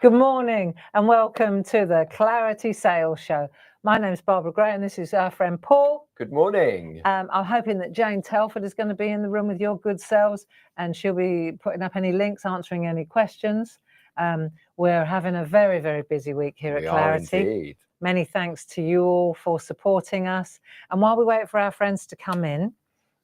Good morning and welcome to the Clarity Sales Show. My name's Barbara Gray and this is our friend Paul. Good morning. I'm hoping that Jane Telford is going to be in the room with your good selves and she'll be putting up any links, answering any questions. We're having a very, very busy week here at Clarity. Indeed. Many thanks to you all for supporting us. And while we wait for our friends to come in,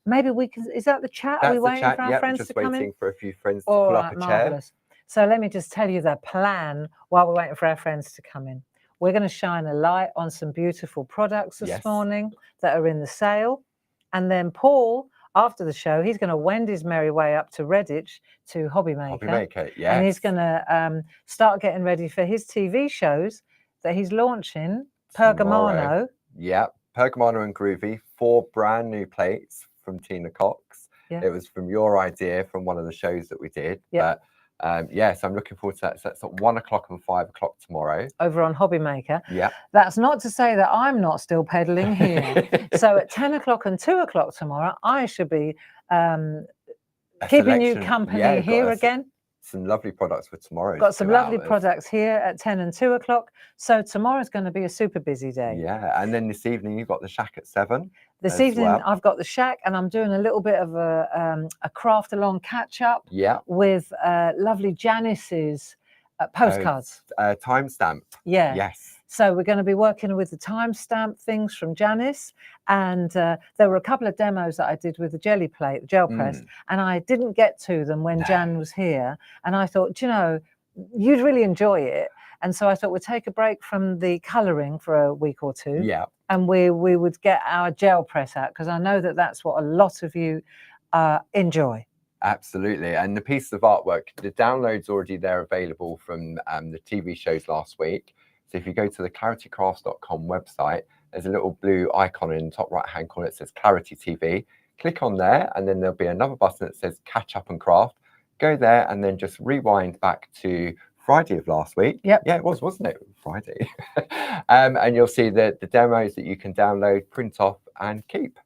maybe we can, is that the chat? That's Are we waiting for our friends just to come in? waiting for a few friends to pull up a chair. So let me just tell you the plan while we're waiting for our friends to come in. We're going to shine a light on some beautiful products this morning that are in the sale. And then Paul, after the show, he's going to wend his merry way up to Redditch to Hobby Maker. And he's going to start getting ready for his TV shows that he's launching. Pergamano. Yeah, Pergamano and Groovy, 4 brand new plates from Tina Cox. It was from your idea from one of the shows that we did. But so I'm looking forward to that. So that's at 1 o'clock and 5 o'clock tomorrow. Over on Hobby Maker. Yeah. That's not to say that I'm not still peddling here. So at 10 o'clock and 2 o'clock tomorrow, I should be keeping you company here again. Some lovely products for tomorrow. Got some lovely products here at 10 and 2 o'clock. So tomorrow's going to be a super busy day. Yeah, and then this evening you've got the Shack at 7. This evening I've got the Shack and I'm doing a little bit of a craft along catch up with lovely Janice's postcards. Timestamp. Yeah. Yes. So we're going to be working with the timestamp things from Janice. And there were a couple of demos that I did with the jelly plate, gel press, and I didn't get to them when Jan was here. And I thought, you know, you'd really enjoy it. And so I thought we'd take a break from the colouring for a week or two. Yeah. And we would get our gel press out because I know that that's what a lot of you enjoy. Absolutely. And the piece of artwork, the download's already there available from the TV shows last week. So if you go to the claritycrafts.com website, there's a little blue icon in the top right hand corner that says Clarity TV. Click on there and then there'll be another button that says Catch Up and Craft. Go there and then just rewind back to Friday of last week. Yep. Yeah, it was, wasn't it? Friday. And you'll see the demos that you can download, print off and keep.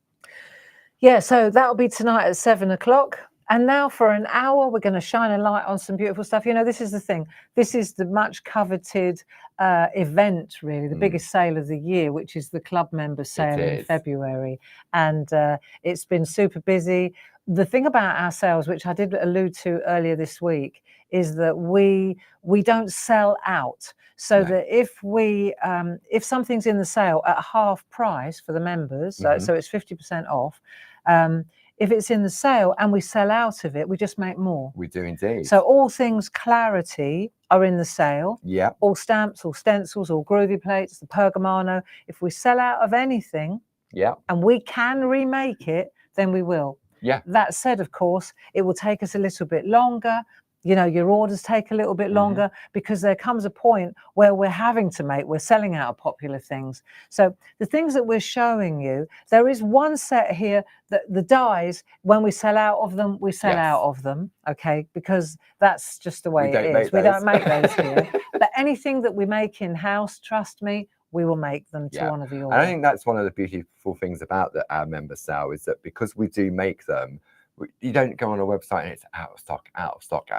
Yeah, so that'll be tonight at 7 o'clock. And now for an hour, we're going to shine a light on some beautiful stuff. You know, this is the thing. This is the much coveted event, really, the biggest sale of the year, which is the club member sale in February. And it's been super busy. The thing about our sales, which I did allude to earlier this week, is that we don't sell out. So that if something's in the sale at half price for the members, so it's 50% off, if it's in the sale and we sell out of it, we just make more. We do indeed. So all things Clarity are in the sale. Yeah. All stamps, all stencils, all groovy plates, the Pergamano. If we sell out of anything and we can remake it, then we will. Yeah. That said, of course, it will take us a little bit longer. You know, your orders take a little bit longer because there comes a point where we're selling out of popular things. So the things that we're showing you, there is one set here that the dies, when we sell out of them, we sell out of them, okay? Because that's just the way it is. We don't make those here. But anything that we make in-house, trust me, we will make them to one of your. And I think that's one of the beautiful things about our member sale is that because we do make them, you don't go on a website and it's out of stock.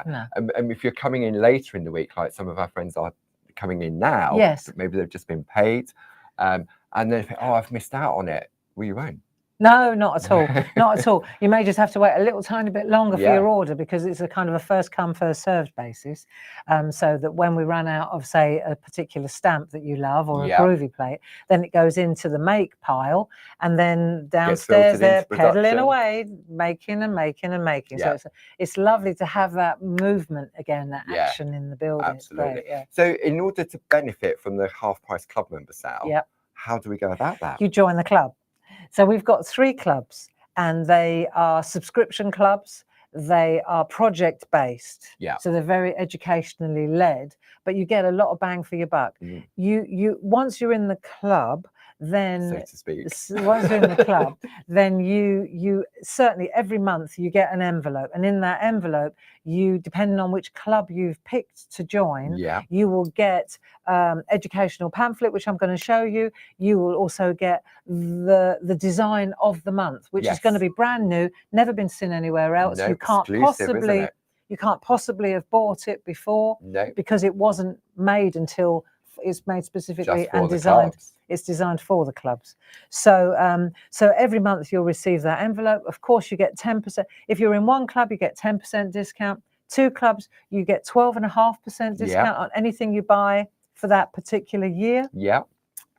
No. And if you're coming in later in the week, like some of our friends are coming in now, maybe they've just been paid, and then think, oh, I've missed out on it. Well, you won't. No, not at all. Not at all. You may just have to wait a little tiny bit longer for your order because it's a kind of a first come, first served basis. So that when we run out of, say, a particular stamp that you love or a groovy plate, then it goes into the make pile and then downstairs they're pedaling away, making and making and making. So it's lovely to have that movement again, that action in the building. Absolutely. It's great, So in order to benefit from the half price club member sale, how do we go about that? You join the club. So we've got 3 clubs and they are subscription clubs. They are project based. So they're very educationally led, but you get a lot of bang for your buck. You once you're in the club, then so to speak. Once you're in the club, then you certainly every month you get an envelope, and in that envelope you, depending on which club you've picked to join, you will get educational pamphlet, which I'm going to show you. You will also get the design of the month, which is going to be brand new, never been seen anywhere else. You can't possibly You can't possibly have bought it before No, because it wasn't made until it's made specifically just for and the designed. clubs. It's designed for the clubs. So so every month you'll receive that envelope. Of course, you get 10%. If you're in one club, you get 10% discount. 2 clubs, you get 12.5% discount on anything you buy for that particular year. Yeah.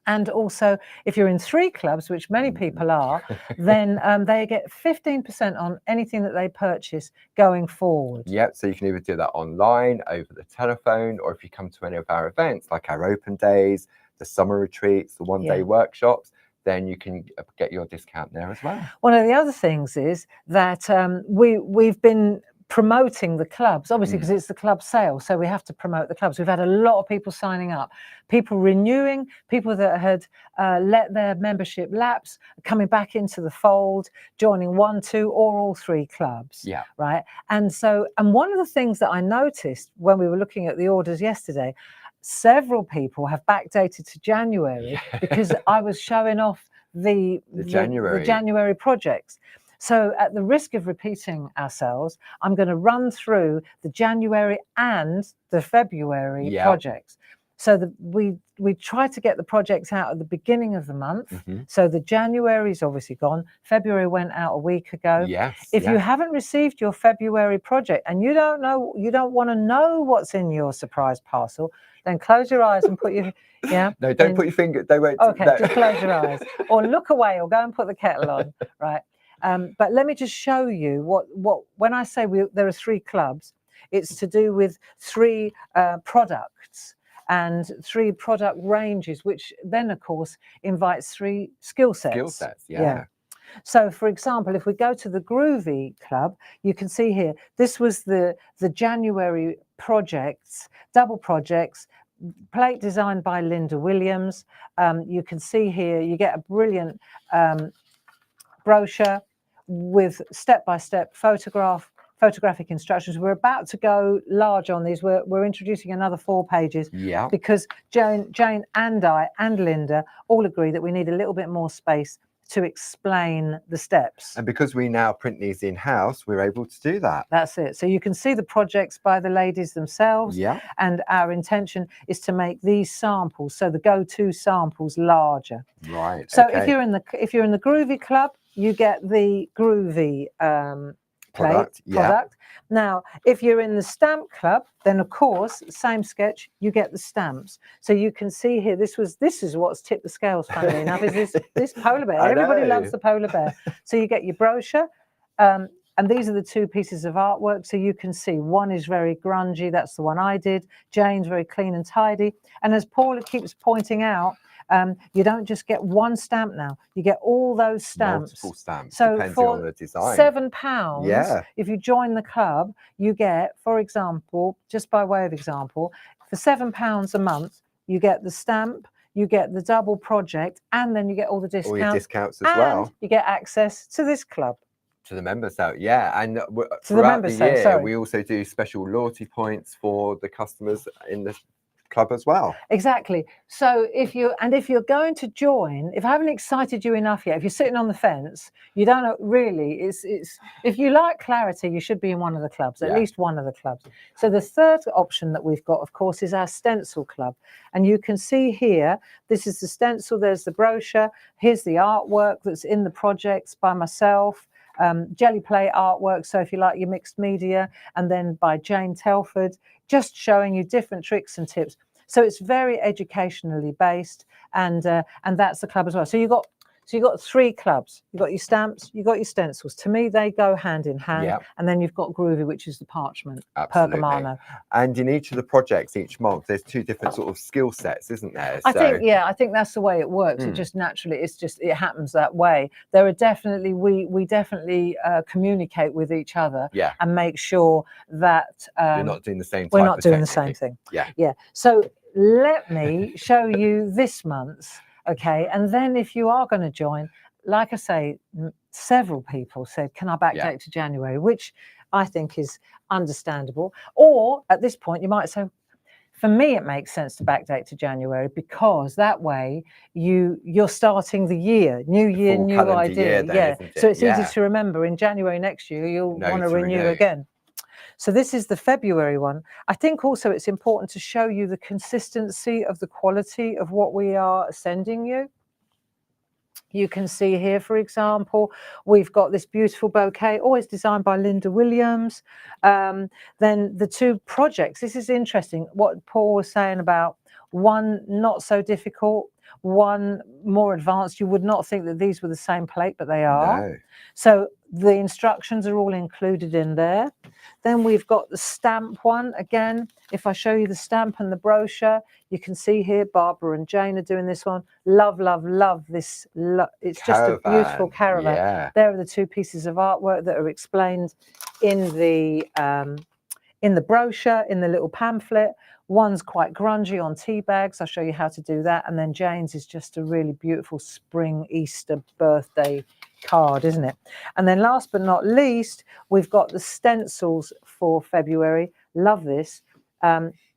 And also, if you're in 3 clubs, which many people are, then they get 15% on anything that they purchase going forward. Yep, so you can either do that online, over the telephone, or if you come to any of our events, like our open days, the summer retreats, the one-day workshops, then you can get your discount there as well. One of the other things is that we've been promoting the clubs, obviously, because it's the club sale, so we have to promote the clubs. We've had a lot of people signing up, people renewing, people that had let their membership lapse, coming back into the fold, joining 1, 2, or all 3 clubs. Yeah. Right. And one of the things that I noticed when we were looking at the orders yesterday, several people have backdated to January because I was showing off the January projects. So at the risk of repeating ourselves, I'm going to run through the January and the February projects. So we try to get the projects out at the beginning of the month. So the January is obviously gone. February went out a week ago. If you haven't received your February project and you don't want to know what's in your surprise parcel, then close your eyes and put your No, don't put your finger. They won't. Okay, no. Just close your eyes or look away or go and put the kettle on. Right. But let me just show you what when I say there are 3 clubs, it's to do with 3 products and 3 product ranges, which then of course invites 3 skill sets. Skill sets, yeah. So for example, if we go to the Groovy Club, you can see here, this was the January projects, double projects, plate designed by Linda Williams. You can see here, you get a brilliant brochure with step-by-step photographic instructions. We're about to go large on these. We're introducing another 4 pages because Jane and I and Linda all agree that we need a little bit more space to explain the steps. And because we now print these in-house, we're able to do that. That's it. So you can see the projects by the ladies themselves. Yeah. And our intention is to make these samples, so the go-to samples, larger. Right. So if you're in the Groovy Club, you get the Groovy product. Now, if you're in the Stamp Club, then of course, same sketch, you get the stamps. So you can see here, this is what's tipped the scales, funnily enough, is this polar bear. Everybody loves the polar bear. So you get your brochure, and these are the 2 pieces of artwork. So you can see one is very grungy, that's the one I did. Jane's very clean and tidy. And as Paula keeps pointing out, you don't just get 1 stamp now, you get all those stamps. Multiple stamps, so depending for on the design. £7, if you join the club, you get, for example, just by way of example, for £7 a month, you get the stamp, you get the double project, and then you get all the discounts. All your discounts as well. You get access to this club. To the members sale, and throughout the year, we also do special loyalty points for the customers in the club as well. Exactly. So if you're going to join, if I haven't excited you enough yet, if you're sitting on the fence, you don't know, really, it's if you like clarity, you should be in one of the clubs, at least one of the clubs. So the third option that we've got, of course, is our stencil club. And you can see here, this is the stencil, there's the brochure, here's the artwork that's in the projects by myself. Jelly play artwork, so if you like your mixed media, and then by Jane Telford, just showing you different tricks and tips. So it's very educationally based, and that's the club as well. So you've got 3 clubs. You've got your stamps, you've got your stencils. To me, they go hand in hand. And then you've got Groovy, which is the parchment, pergamano. And in each of the projects each month, there's 2 different sort of skill sets, isn't there? I think that's the way it works. It just naturally, it happens that way. There are definitely, we definitely communicate with each other and make sure that you're not doing the same. We're not doing the same thing. Yeah. So let me show you this month's. Okay, and then if you are going to join, like I say, several people said, can I backdate to January, which I think is understandable. Or at this point, you might say, for me, it makes sense to backdate to January because that way you're starting the year, new year, new idea. So it's easy to remember. In January next year, you'll want to renew again. So this is the February one. I think also it's important to show you the consistency of the quality of what we are sending you. You can see here, for example, we've got this beautiful bouquet, always designed by Linda Williams. Then the two projects, this is interesting, what Paul was saying about one not so difficult, one more advanced. You would not think that these were the same plate, but they are. No. So the instructions are all included in there. Then we've got the stamp one. Again, if I show you the stamp and the brochure, you can see here Barbara and Jane are doing this one. Love, love, love this. It's just a beautiful caravan. Yeah. There are the two pieces of artwork that are explained in the brochure, in the little pamphlet. One's quite grungy on tea bags. I'll show you how to do that. And then Jane's is just a really beautiful spring Easter birthday card, isn't it? And then last but not least, we've got the stencils for February. Love this.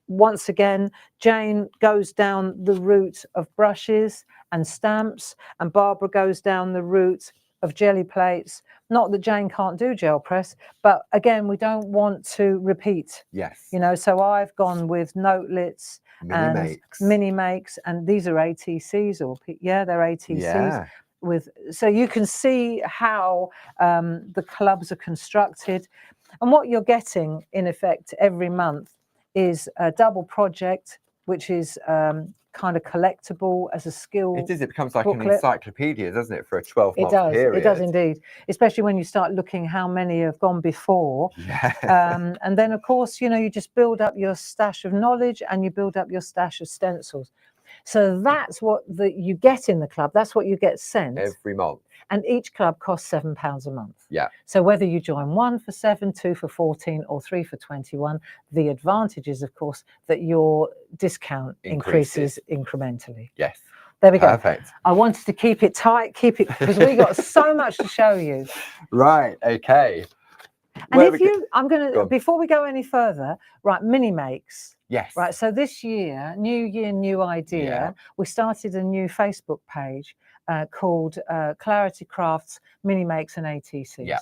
Once again, Jane goes down the route of brushes and stamps, and Barbara goes down the route of jelly plates. Not that Jane can't do gel press, but again, we don't want to repeat. Yes. You know, so I've gone with notelets and mini makes, and these are ATCs, or yeah, they're ATCs. Yeah. So you can see how the clubs are constructed, and what you're getting in effect every month is a double project, which is kind of collectible as a skill. It is. It becomes like booklet. An encyclopedia, doesn't it, for a 12-month period? It does indeed, especially when you start looking how many have gone before. Yeah. And then, of course, you know, you just build up your stash of knowledge and you build up your stash of stencils. So that's what you get in the club. That's what you get sent every month. And each club costs £7 a month. Yeah. So whether you join 1 for 7, 2 for 14, or 3 for 21, the advantage is, of course, that your discount increases incrementally. Yes. There we go. Perfect. I wanted to keep it tight, because we got so much to show you. Right. Okay. And before we go any further, right, mini makes. Yes. Right. So this year, new year, new idea. Yeah. We started a new Facebook page called Clarity Crafts Mini Makes and ATCs. Yeah.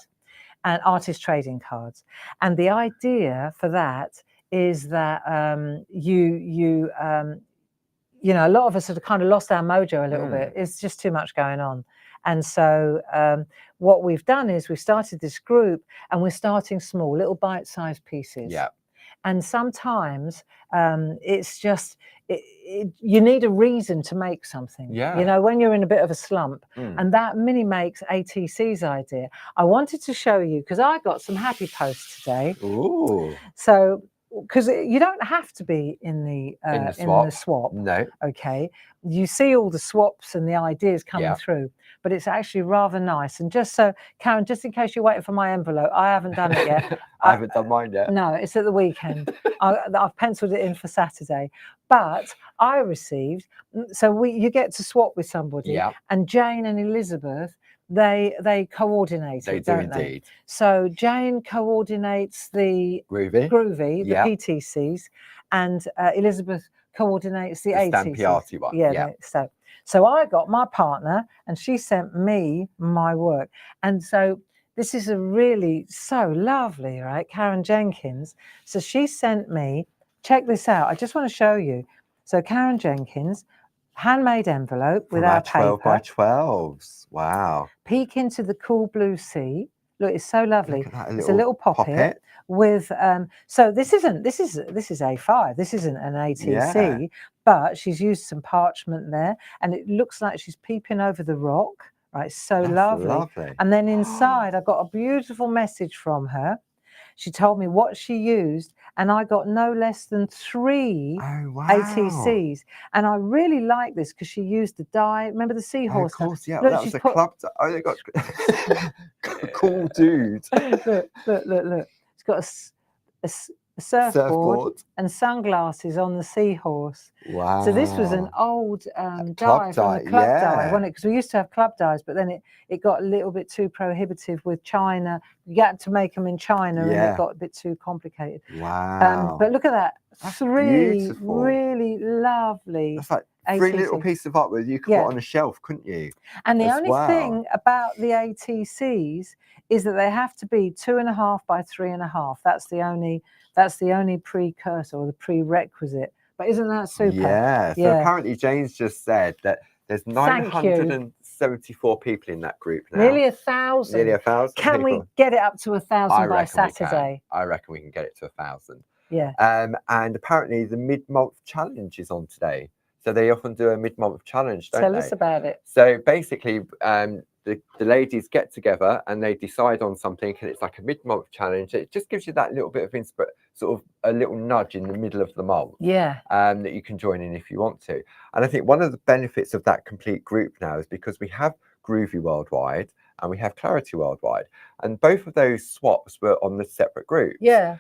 And artist trading cards. And the idea for that is that you know, a lot of us have kind of lost our mojo a little bit. It's just too much going on. And so what we've done is we've started this group, and we're starting small, little bite-sized pieces. Yeah. And sometimes it's just, you need a reason to make something. Yeah. You know, when you're in a bit of a slump. And that Mini Makes ATCs idea, I wanted to show you, because I got some happy posts today. Ooh. So, because you don't have to be in the swap. No. Okay. You see all the swaps and the ideas coming through, but it's actually rather nice. And just so, Karen, just in case you're waiting for my envelope, I haven't done it yet. I haven't done mine yet. No, it's at the weekend. I've penciled it in for Saturday. But I received, so you get to swap with somebody, and Jane and Elizabeth, they coordinate. They do indeed. So Jane coordinates the groovy, the PTCs, and Elizabeth coordinates the ATCs. Stampy arty one. Yeah. So I got my partner, and she sent me my work, and so this is a really so lovely, right? Karen Jenkins. So she sent me. Check this out. I just want to show you. So Karen Jenkins, handmade envelope with our paper. 12 by 12s. Wow. Peek into the cool blue sea. Look, it's so lovely. It's a little poppet with so this is A5. This isn't an ATC, but she's used some parchment there, and it looks like she's peeping over the rock. Right, so lovely. And then inside, I got a beautiful message from her. She told me what she used, and I got no less than 3 ATCs. And I really like this because she used the die. Remember the seahorse? Of course, yeah. Look, that was a club. Oh, they got cool dude. Look. It's got a a surfboard, and sunglasses on the seahorse. Wow. So this was an old club die from the die, club die, yeah. wasn't it? Because we used to have club dies, but then it got a little bit too prohibitive with China. You had to make them in China, and it got a bit too complicated. Wow. But look at that. That's 3 beautiful. really lovely. That's like 3 little pieces of artwork you could put on a shelf, couldn't you? And the only thing about the ATCs is that they have to be 2.5 by 3.5. That's the only precursor or the prerequisite. But isn't that super? Yeah. So apparently Jane's just said that there's 974 people in that group now. Nearly 1,000. Nearly 1,000. Can we get it up to 1,000 by Saturday? I reckon we can get it to 1,000. Yeah. And apparently the mid-month challenge is on today. So they often do a mid-month challenge, don't they? Tell us about it. So basically, the ladies get together and they decide on something, and it's like a mid-month challenge. It just gives you that little bit of sort of a little nudge in the middle of the month. Yeah. That you can join in if you want to. And I think one of the benefits of that complete group now is because we have Groovy Worldwide and we have Clarity Worldwide, and both of those swaps were on the separate groups. Yeah,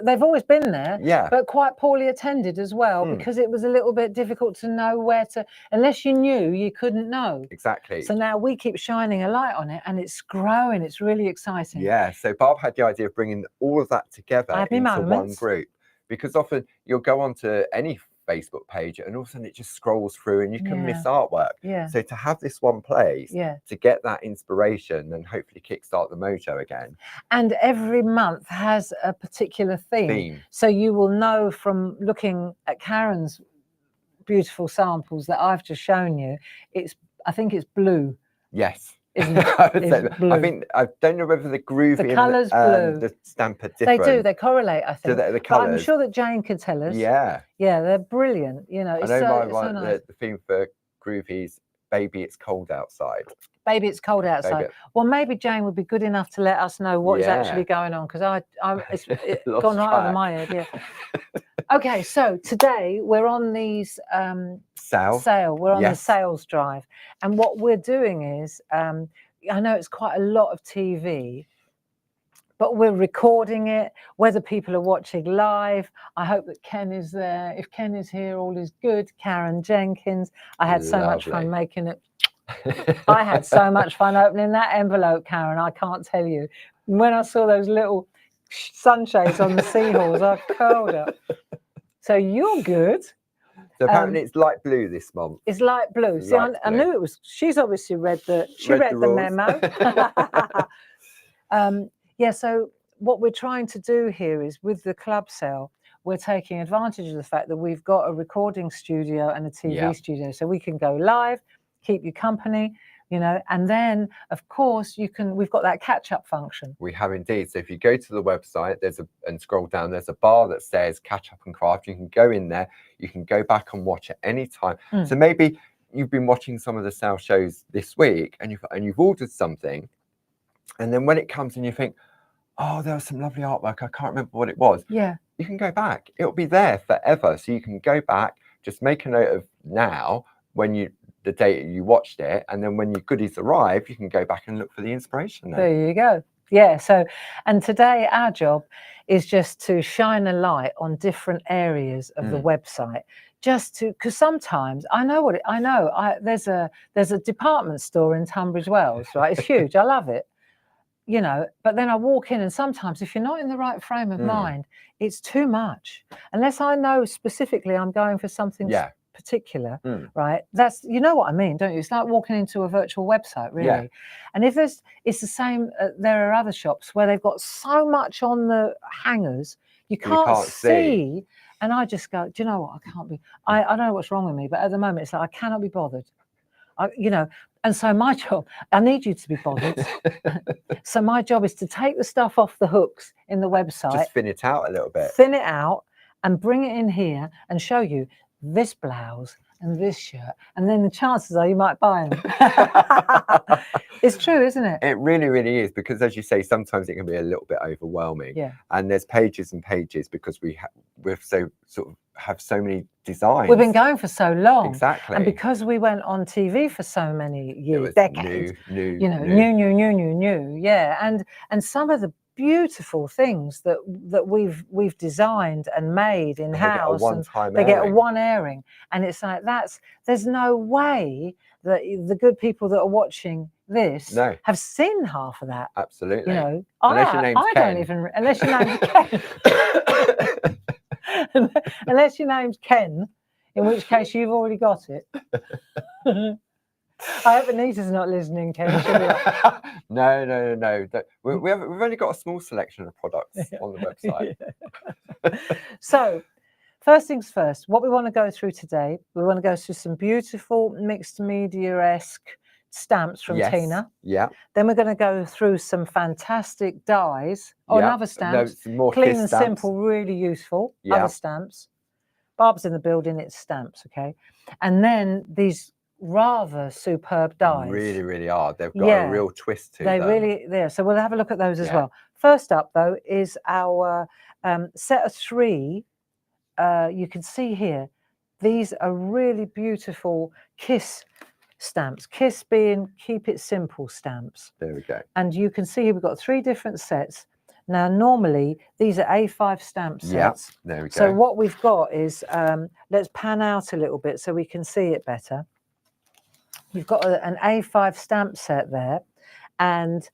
they've always been there. Yeah, but quite poorly attended as well, because it was a little bit difficult to know where to. Unless you knew, you couldn't know. Exactly. So now we keep shining a light on it, and it's growing. It's really exciting. Yeah. So Barb had the idea of bringing all of that together into one group, because often you'll go onto any Facebook page and all of a sudden it just scrolls through and you can miss artwork. Yeah. So to have this one place to get that inspiration and hopefully kickstart the mojo again. And every month has a particular theme. So you will know from looking at Karen's beautiful samples that I've just shown you, I think it's blue. Yes. Isn't it? I don't know whether the groovy colours blue. The stamp are different. They do. They correlate, I think. The colours. I'm sure that Jane could tell us. Yeah. Yeah, they're brilliant. You know, it's so nice. The theme for Groovy's "Baby, It's Cold Outside." Baby, it's cold outside. Well, maybe Jane would be good enough to let us know what is actually going on, because it's gone right over my head. Yeah. Okay, so today we're on these sale. We're on the sales drive, and what we're doing is, I know it's quite a lot of TV, but we're recording it. Whether people are watching live, I hope that Ken is there. If Ken is here, all is good. Karen Jenkins, I had so much fun making it. I had so much fun opening that envelope, Karen. I can't tell you. When I saw those little sunshades on the seahorse, I curled up. So you're good. So apparently it's light blue this month. It's light blue. See, I knew it was. She's obviously read the memo. Yeah. So what we're trying to do here is, with the club sale, we're taking advantage of the fact that we've got a recording studio and a TV studio, so we can go live, keep you company, you know, and then of course we've got that catch-up function. We have indeed. So if you go to the website, and scroll down, there's a bar that says Catch Up and Craft. You can go in there, you can go back and watch at any time. So maybe you've been watching some of the sale shows this week and you've ordered something, and then when it comes and you think, oh, there was some lovely artwork, I can't remember what it was. Yeah. You can go back. It'll be there forever. So you can go back, just make a note of now the date you watched it, and then when your goodies arrive, you can go back and look for the inspiration there. There you go. Yeah. So, and today our job is just to shine a light on different areas of the website, because sometimes there's a department store in Tunbridge Wells, right? It's huge. I love it, you know, but then I walk in and sometimes if you're not in the right frame of mind, it's too much. Unless I know specifically I'm going for something particular, right? That's, you know what I mean, don't you? It's like walking into a virtual website, really. Yeah. And if it's the same, there are other shops where they've got so much on the hangers, you can't see. And I just go, do you know what? I can't be, I don't know what's wrong with me, but at the moment it's like, I cannot be bothered. You know, and so my job, I need you to be bothered. So my job is to take the stuff off the hooks in the website. Just thin it out a little bit. Thin it out and bring it in here and show you this blouse and this shirt, and then the chances are you might buy them. It's true, isn't it? It really, really is, because as you say, sometimes it can be a little bit overwhelming. Yeah. And there's pages and pages because we've so sort of have so many designs. We've been going for so long. Exactly. And because we went on TV for so many years, decades, new. You know, new. Yeah. And some of the beautiful things that we've designed and made in house, and they get a one airing, and it's like there's no way that the good people that are watching this have seen half of that. Absolutely. You know, unless your name's Ken. don't even unless your name's Ken. Unless your name's Ken, in which case you've already got it. I hope Anita's not listening, Ken. No. We've only got a small selection of products on the website. So, first things first, what we want to go through today, we want to go through some beautiful mixed media-esque stamps from Tina. Yeah. Then we're going to go through some fantastic dies on other stamps. More clean and stamps. simple, really useful. Other stamps. Barb's in the building, it's stamps, okay? And then these rather superb dies. Really, really are. They've got a real twist to them. They so we'll have a look at those as well. First up though is our set of 3. You can see here, these are really beautiful Kiss stamps. Kiss being keep it simple stamps. There we go. And you can see we've got 3 different sets. Now, normally these are A5 stamp sets. Yeah, there we go. So what we've got is, let's pan out a little bit so we can see it better. You've got an A5 stamp set there, and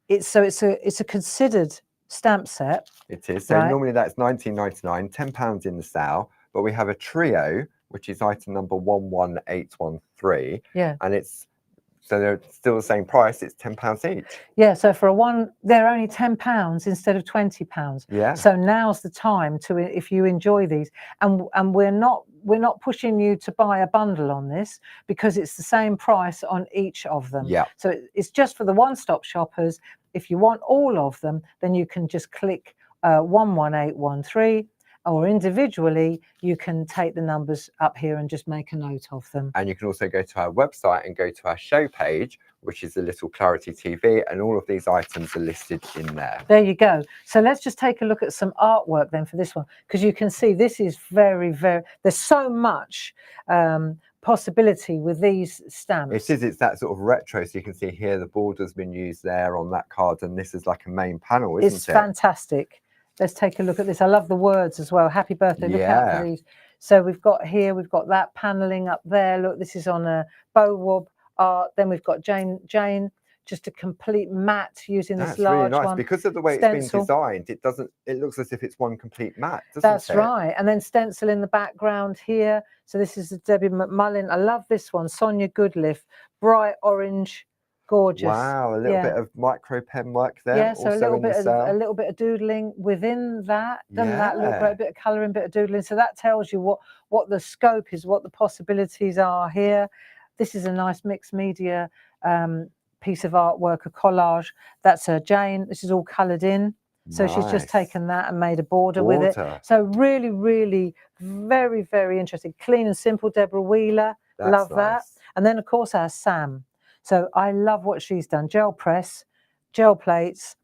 it's a considered stamp set. It is. So normally that's £19.99, £10 in the sale, but we have a trio, which is item number 11813. Yeah. And so they're still the same price. It's £10 each. Yeah. So for they're only £10 instead of £20. Yeah. So now's the time to, if you enjoy these, and we're not pushing you to buy a bundle on this, because it's the same price on each of them. Yeah. So it's just for the one-stop shoppers. If you want all of them, then you can just click 11813. Or individually, you can take the numbers up here and just make a note of them. And you can also go to our website and go to our show page, which is the little Clarity TV, and all of these items are listed in there. There you go. So let's just take a look at some artwork then for this one, because you can see this is very, very, there's so much possibility with these stamps. It's that sort of retro, so you can see here the border's been used there on that card, and this is like a main panel, isn't it? It's fantastic. Let's take a look at this. I love the words as well. Happy birthday. Look out for these. So we've got that paneling up there. Look, this is on a bow wob art. Then we've got Jane, just a complete mat using this large really nice one. Because of the way it's been designed, it looks as if it's one complete mat, doesn't it? That's right. And then stencil in the background here. So this is Debbie McMullin. I love this one. Sonia Goodliff, bright orange. Gorgeous. Wow, a little bit of micro pen work there. Yeah, so a little bit of doodling within that. Doesn't that look great? A bit of colouring, bit of doodling. So that tells you what the scope is, what the possibilities are here. This is a nice mixed media piece of artwork, a collage. That's Jane. This is all coloured in. So she's just taken that and made a border with it. So really, really very, very interesting. Clean and simple, Deborah Wheeler. Love that. And then, of course, our Sam. So I love what she's done. Gel press, gel plates,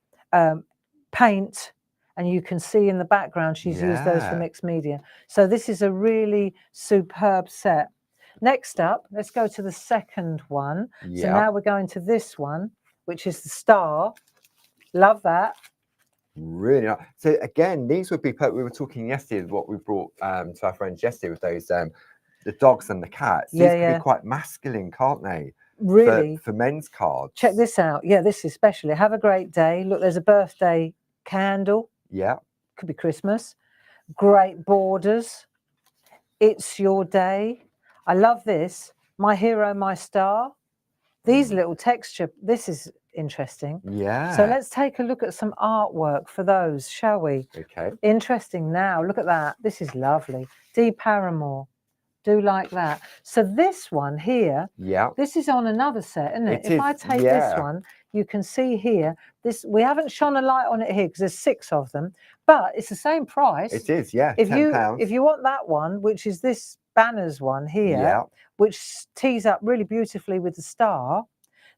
paint, and you can see in the background she's used those for mixed media. So this is a really superb set. Next up, let's go to the second one. So now we're going to this one, which is the star. Love that. Really nice. So again, these would be, we were talking yesterday, what we brought to our friends yesterday with those, the dogs and the cats. These can be quite masculine, can't they? Really? For men's cards. Check this out. Yeah, this is especially. Have a great day. Look, there's a birthday candle. Yeah. Could be Christmas. Great borders. It's your day. I love this. My hero, my star. These little texture. This is interesting. Yeah. So let's take a look at some artwork for those, shall we? Okay. Interesting now. Look at that. This is lovely. Dee Paramore. Do like that. So this one here, this is on another set, isn't it? If I take this one, you can see here, we haven't shone a light on it here because there's 6 of them, but it's the same price. It is, yeah. If £10. if you want that one, which is this banners one here, which tees up really beautifully with the star,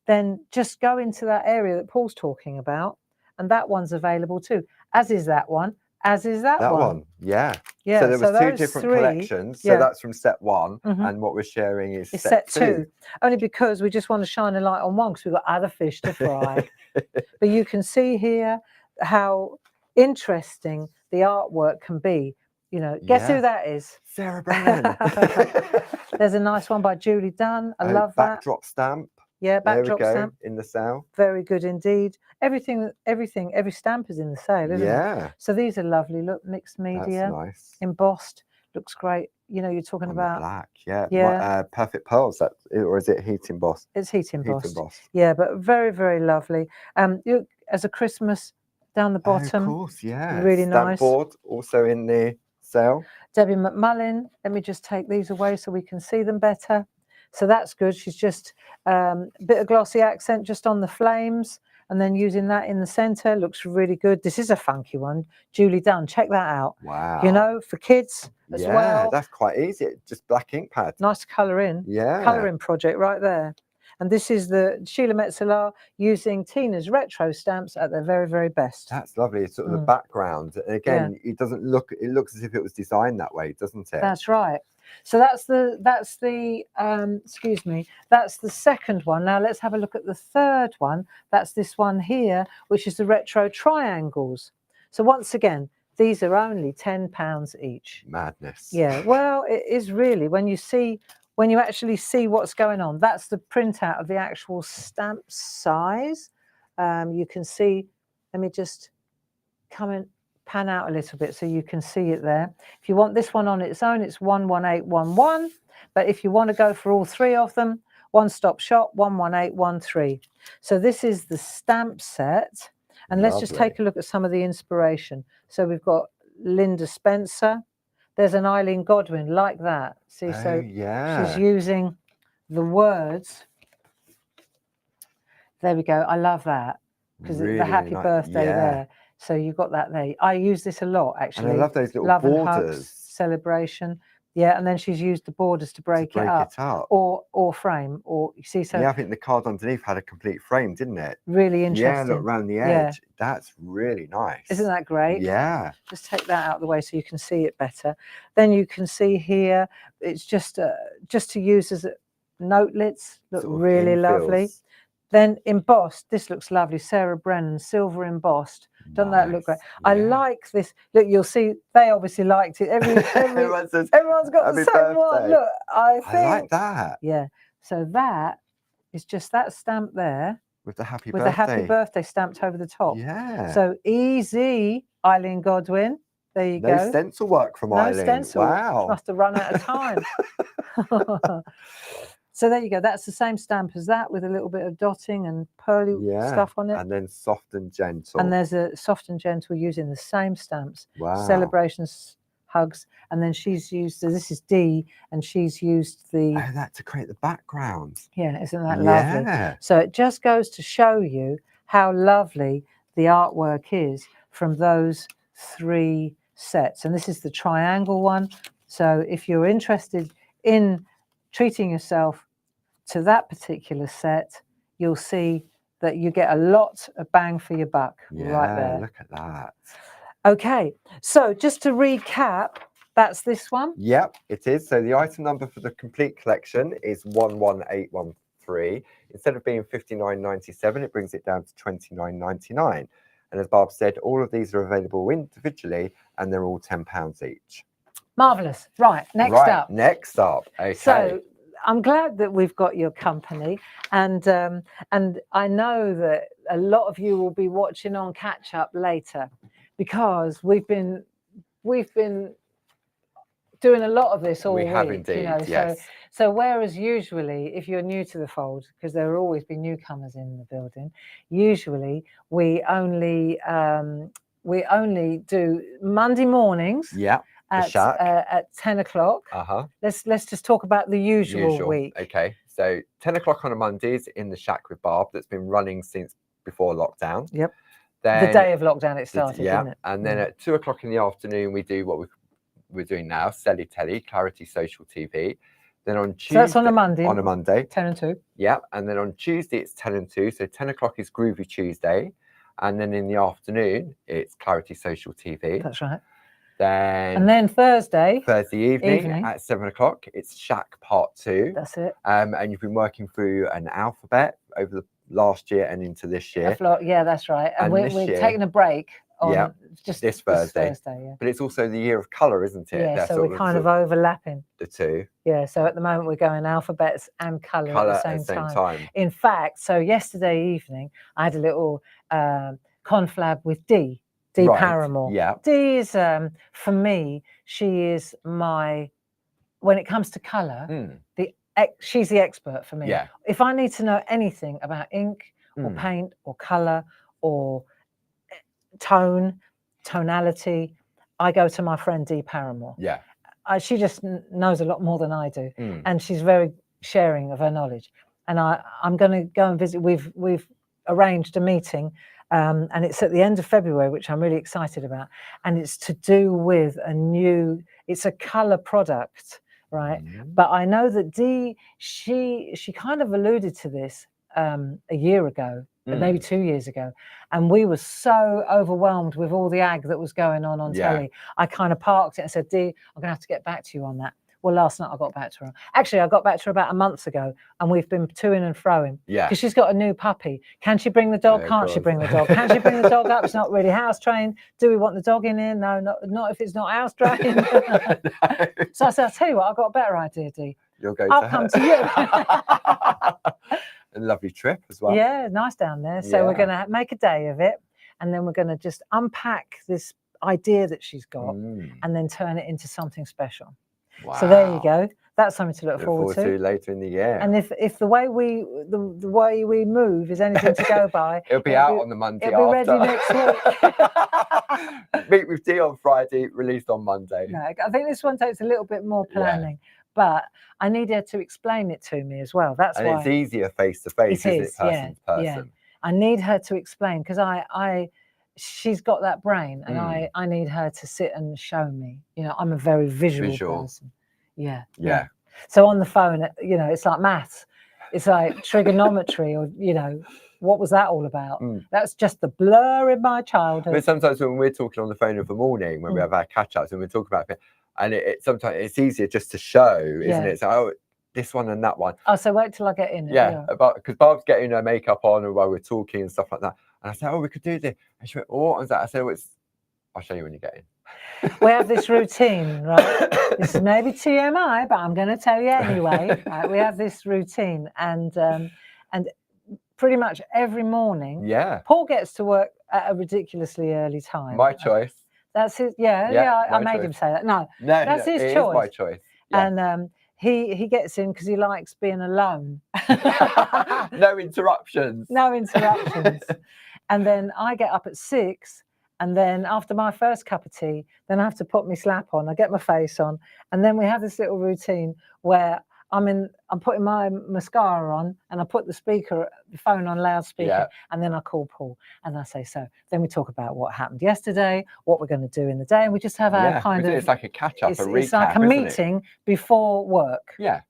then just go into that area that Paul's talking about, and that one's available too, as is that one. as is that one. one. Yeah. Yeah, So there was two those different three, collections. So yeah. that's from set one, Mhm. and what we're sharing is It's set set two. Only because we just want to shine a light on one because we've got other fish to fry. But you can see here how interesting the artwork can be. You know, guess who that is? Sarah Brennan. There's a nice one by Julie Dunn. I love that. Backdrop stamp. Yeah, There we backdrop go, stamp. in the sale. Very good indeed. Every stamp is in the sale, isn't it? Yeah. So these are lovely. Look, mixed media, That's nice. embossed. Looks great. You know, you're talking On about the black, yeah. Yeah. Perfect pearls, that, or is it heat embossed? It's heat embossed. Heat embossed. Yeah, but very, very lovely. You, as a Christmas down the bottom. Of course, yeah. Really Stamp nice. board also in the sale. Debbie McMullin. Let me just take these away so we can see them better. So that's good. She's just a bit of glossy accent just on the flames, and then using that in the center. Looks really good. This is a funky one. Julie Dunn. Check that out. Wow. You know, for kids as well. That's quite easy. Just black ink pad. Nice to colour in. Yeah. Colouring project right there. And this is the Sheila Metzeler using Tina's retro stamps at their very, very best. That's lovely. It's sort of the background. And again, it doesn't look, it looks as if it was designed that way, doesn't it? That's right. So that's the excuse me, that's the second one. Now let's have a look at the third one. That's this one here, which is the retro triangles. So once again, these are only £10 each. Madness. Yeah, well, it is really when you actually see what's going on. That's the printout of the actual stamp size. You can see, let me just come and pan out a little bit so you can see it there. If you want this one on its own, it's 11811. But if you want to go for all three of them, one-stop shop, 11813. So this is the stamp set. And let's just take a look at some of the inspiration. So we've got Linda Spencer. There's an Eileen Godwin like that. See, so she's using the words. There we go. I love that because really, the happy birthday there. So you've got that there. I use this a lot, actually. And I love those little Love borders. And hugs, celebration. Yeah, and then she's used the borders to break it up. Or frame. Or you see, so yeah, I think the card underneath had a complete frame, didn't it? Really interesting. Yeah, look around the edge. Yeah. That's really nice. Isn't that great? Yeah. Just take that out of the way so you can see it better. Then you can see here, it's just to use as notelets. Look really lovely. Then embossed, this looks lovely. Sarah Brennan, silver embossed. Doesn't that look great? Yeah. I like this. Look, you'll see they obviously liked it. Everyone's got the same one. Look, I like that. Yeah. So that is just that stamp there. With the happy birthday. With the happy birthday stamped over the top. Yeah. So easy, Eileen Godwin. There you go. No stencil work from Eileen. No stencil. Wow. She must have run out of time. So there you go. That's the same stamp as that with a little bit of dotting and pearly stuff on it. And then soft and gentle. And there's a soft and gentle using the same stamps. Wow. Celebrations, hugs. And then she's used, so this is D, and she's used the... Oh, that to create the background. Yeah, isn't that lovely? So it just goes to show you how lovely the artwork is from those three sets. And this is the triangle one. So if you're interested in treating yourself to that particular set, you'll see that you get a lot of bang for your buck right there. Look at that. Okay, so just to recap, that's this one. Yep, it is. So the item number for the complete collection is 11813. Instead of being $59.97, it brings it down to $29.99. And as Barb said, all of these are available individually, and they're all £10 each. Marvellous. Right, next up. Next up. Okay. So I'm glad that we've got your company, and I know that a lot of you will be watching on catch up later, because we've been doing a lot of this all week. We have indeed, you know, yes. So whereas usually, if you're new to the fold, because there will always be newcomers in the building, usually we only do Monday mornings. Yeah. At 10 o'clock. Let's just talk about the usual week. Okay, so 10 o'clock on a Mondays in the Shack with Barb, that's been running since before lockdown. Yep. Then, the day of lockdown it started, didn't it? And then at 2 o'clock in the afternoon we do what we're doing now, Selly Telly, Clarity Social TV. Then on Tuesday, so that's on a Monday. On a Monday. 10 and 2. Yeah, and then on Tuesday it's 10 and 2. So 10 o'clock is Groovy Tuesday. And then in the afternoon, it's Clarity Social TV. That's right. And then Thursday evening at 7 o'clock, it's Shack Part 2. That's it. And you've been working through an alphabet over the last year and into this year. Yeah, that's right. And we're taking a break on just this Thursday. Yeah. But it's also the year of colour, isn't it? Yeah, so we're kind of overlapping the two. Yeah, so at the moment we're going alphabets and colour at the same time. In fact, so yesterday evening I had a little conflab with Dee Paramore. Yeah. Dee is, for me, she is my, when it comes to colour, she's the expert for me. Yeah. If I need to know anything about ink or paint or colour or tonality, I go to my friend Dee Paramore. Yeah. She just knows a lot more than I do, and she's very sharing of her knowledge. And I'm going to go and visit. We've arranged a meeting, and it's at the end of February, which I'm really excited about. And it's to do with it's a colour product, right? But I know that Dee, she kind of alluded to this a year ago, maybe 2 years ago, and we were so overwhelmed with all the ag that was going on telly. I kind of parked it and said, Dee, I'm gonna have to get back to you on that. Well, last night I got back to her. Actually, I got back to her about a month ago, and we've been to-ing and fro-ing. Yeah. Because she's got a new puppy. Can she bring the dog? Can't she bring the dog? Can she bring the dog up? It's not really house trained. Do we want the dog in here? No, not if it's not house trained. No. So I said, I'll tell you what, I've got a better idea, Dee. I'll come to you. A lovely trip as well. Yeah, nice down there. So we're going to make a day of it, and then we're going to just unpack this idea that she's got and then turn it into something special. Wow. So there you go. That's something to look forward to later in the year. And if the way we move is anything to go by, it'll be out on the Monday it'll after. Be ready next week. Meet with Dee on Friday, released on Monday. No, I think this one takes a little bit more planning. But I need her to explain it to me as well. That's why it's easier face to face, isn't it? Person to person. Yeah. I need her to explain, because she's got that brain, and I need her to sit and show me. You know, I'm a very visual person. Yeah. So on the phone, you know, it's like maths. It's like trigonometry, or what was that all about? That's just the blur in my childhood. But sometimes when we're talking on the phone in the morning, when we have our catch-ups and we're talking about it, and sometimes it's easier just to show, isn't it? So, this one and that one. Oh, so wait till I get in. Because Barb's getting her makeup on while we're talking and stuff like that. And I said, we could do this. And she went, what was that? I said, I'll show you when you get in. We have this routine, right? This is maybe TMI, but I'm going to tell you anyway. Right? We have this routine, and pretty much every morning, Paul gets to work at a ridiculously early time. My choice. That's his. I made him say that. No, that's his choice. It is my choice. Yeah. And he gets in because he likes being alone. No interruptions. No interruptions. And then I get up at 6. And then after my first cup of tea, then I have to put my slap on. I get my face on, and then we have this little routine where I'm putting my mascara on, and I put the phone on loudspeaker, and then I call Paul and I say, so then we talk about what happened yesterday, what we're going to do in the day, and we just have our kind of. It's like a catch up, a recap. It's like a meeting before work. Yeah.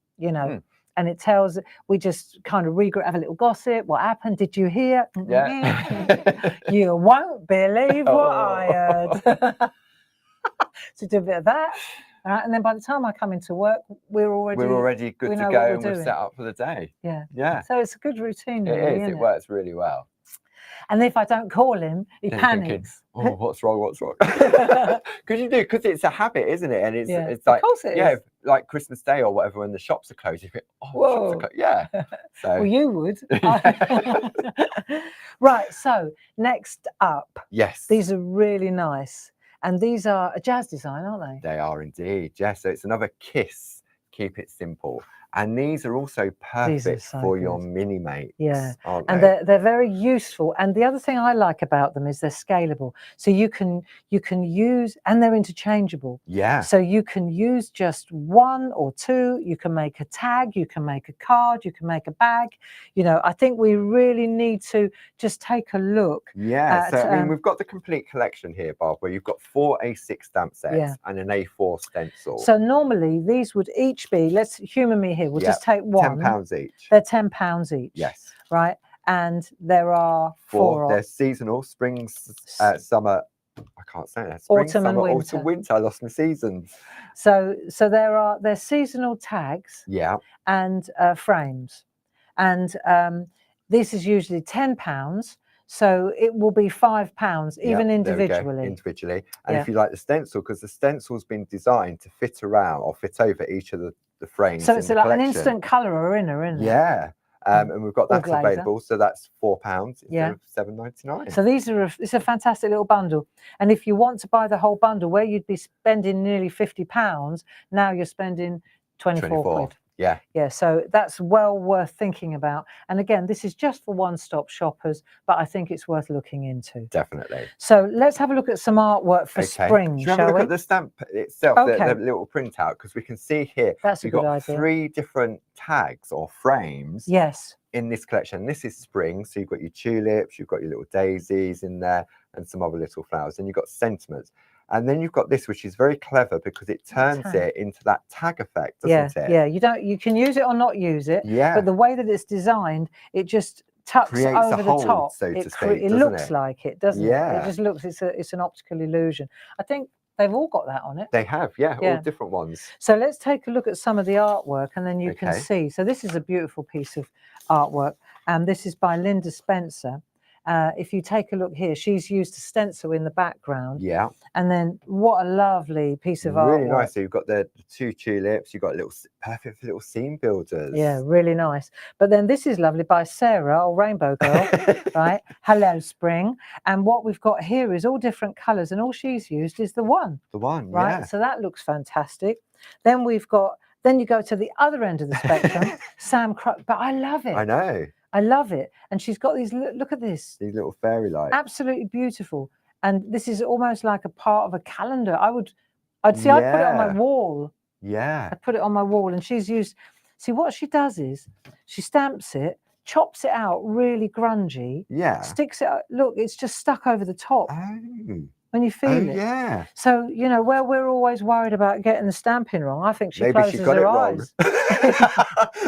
And it tells, we just kind of have a little gossip. What happened? Did you hear? Yeah. You won't believe what I heard. So do a bit of that. All right. And then by the time I come into work, we're already good to go, and we're set up for the day. Yeah. Yeah. So it's a good routine. It really, is. It works really well. And if I don't call him, he panics. Thinking, what's wrong? Because it's a habit, isn't it? And it's like, of course it is. like Christmas Day or whatever, when the shops are closed, you think, shops are closed. Yeah. So. Well, you would. Right. So next up. Yes. These are really nice. And these are a jazz design, aren't they? They are indeed. Yes. So it's another Kiss. Keep it simple. And these are also perfect for your mini mates. Yeah, and they're very useful. And the other thing I like about them is they're scalable. So you can use, and they're interchangeable. Yeah. So you can use just one or two. You can make a tag. You can make a card. You can make a bag. I think we really need to just take a look. Yeah. So I mean, we've got the complete collection here, Barb, where you've got 4 A6 stamp sets and an A4 stencil. So normally these would each be, let's humour me here, we'll just take one. £10 each. They're £10 each. Yes. Right. and there are four. They're seasonal, spring, summer. I can't say that. Spring, Autumn and summer, winter. autumn, winter. I lost my seasons. So there's seasonal tags. Yeah. And frames, and this is usually £10. So it will be £5 even individually. Individually. And if you like the stencil, because the stencil's been designed to fit around or fit over each of the frames. So it's in the like collection. an instant colour inner, isn't it? Yeah. And we've got that glazer. available. So that's £4 instead of £7.99. So it's a fantastic little bundle. And if you want to buy the whole bundle, where you'd be spending nearly £50, now you're spending 24 quid. Yeah. Yeah, so that's well worth thinking about. And again, this is just for one-stop shoppers, but I think it's worth looking into. Definitely. So let's have a look at some artwork for spring, shall we? Have a look at the stamp itself, the little printout, because we can see here we've got 3 different tags or frames. Yes. In this collection. This is spring, so you've got your tulips, you've got your little daisies in there, and some other little flowers. And you've got sentiments. And then you've got this, which is very clever because it turns it into that tag effect, doesn't it? Yeah, you can use it or not use it. Yeah. But the way that it's designed, it just tucks over the top. So to speak, it looks like it, doesn't it? It just looks, it's an optical illusion. I think they've all got that on it. They have, all different ones. So let's take a look at some of the artwork, and then you can see. So this is a beautiful piece of artwork, and this is by Linda Spencer. If you take a look here, she's used a stencil in the background. Yeah. And then what a lovely piece of artwork. Really nice. So you've got the 2 tulips, you've got perfect little scene builders. Yeah, really nice. But then this is lovely by Sarah, or Rainbow Girl, right? Hello, Spring. And what we've got here is all different colours, and all she's used is the one. The one, right? So that looks fantastic. Then we've got, then you go to the other end of the spectrum, Sam Crow. But I love it. I know. I love it. And she's got these, look at this. These little fairy lights. Absolutely beautiful. And this is almost like a part of a calendar. I'd put it on my wall. Yeah. I'd put it on my wall. And she's used, see what she does is she stamps it, chops it out really grungy. Yeah. Sticks it, look, it's just stuck over the top. Oh. When you feel it. Yeah. So, you know, where we're always worried about getting the stamping wrong, I think she closes her eyes.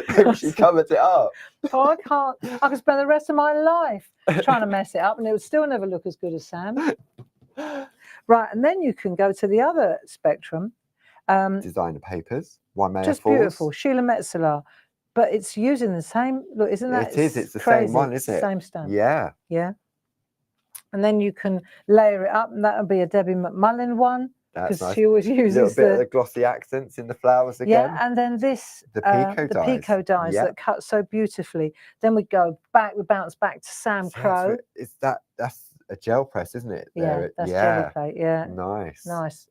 Maybe she covered it up. Oh, I can't. I could spend the rest of my life trying to mess it up, and it would still never look as good as Sam. Right, and then you can go to the other spectrum. Designer papers. Just beautiful. Sheila Metzeler. But it's using the same, look, isn't that? It is. It's the crazy. same one, isn't it? Same stamp. Yeah. Yeah. And then you can layer it up, and that would be a Debbie McMullen one. That's nice. She always uses a little bit of the glossy accents in the flowers again. Yeah, and then this, the pico dies that cut so beautifully. Then we go back, we bounce back to Sam Crow. That's a gel press, isn't it? Yeah, that's jelly plate. Yeah, nice.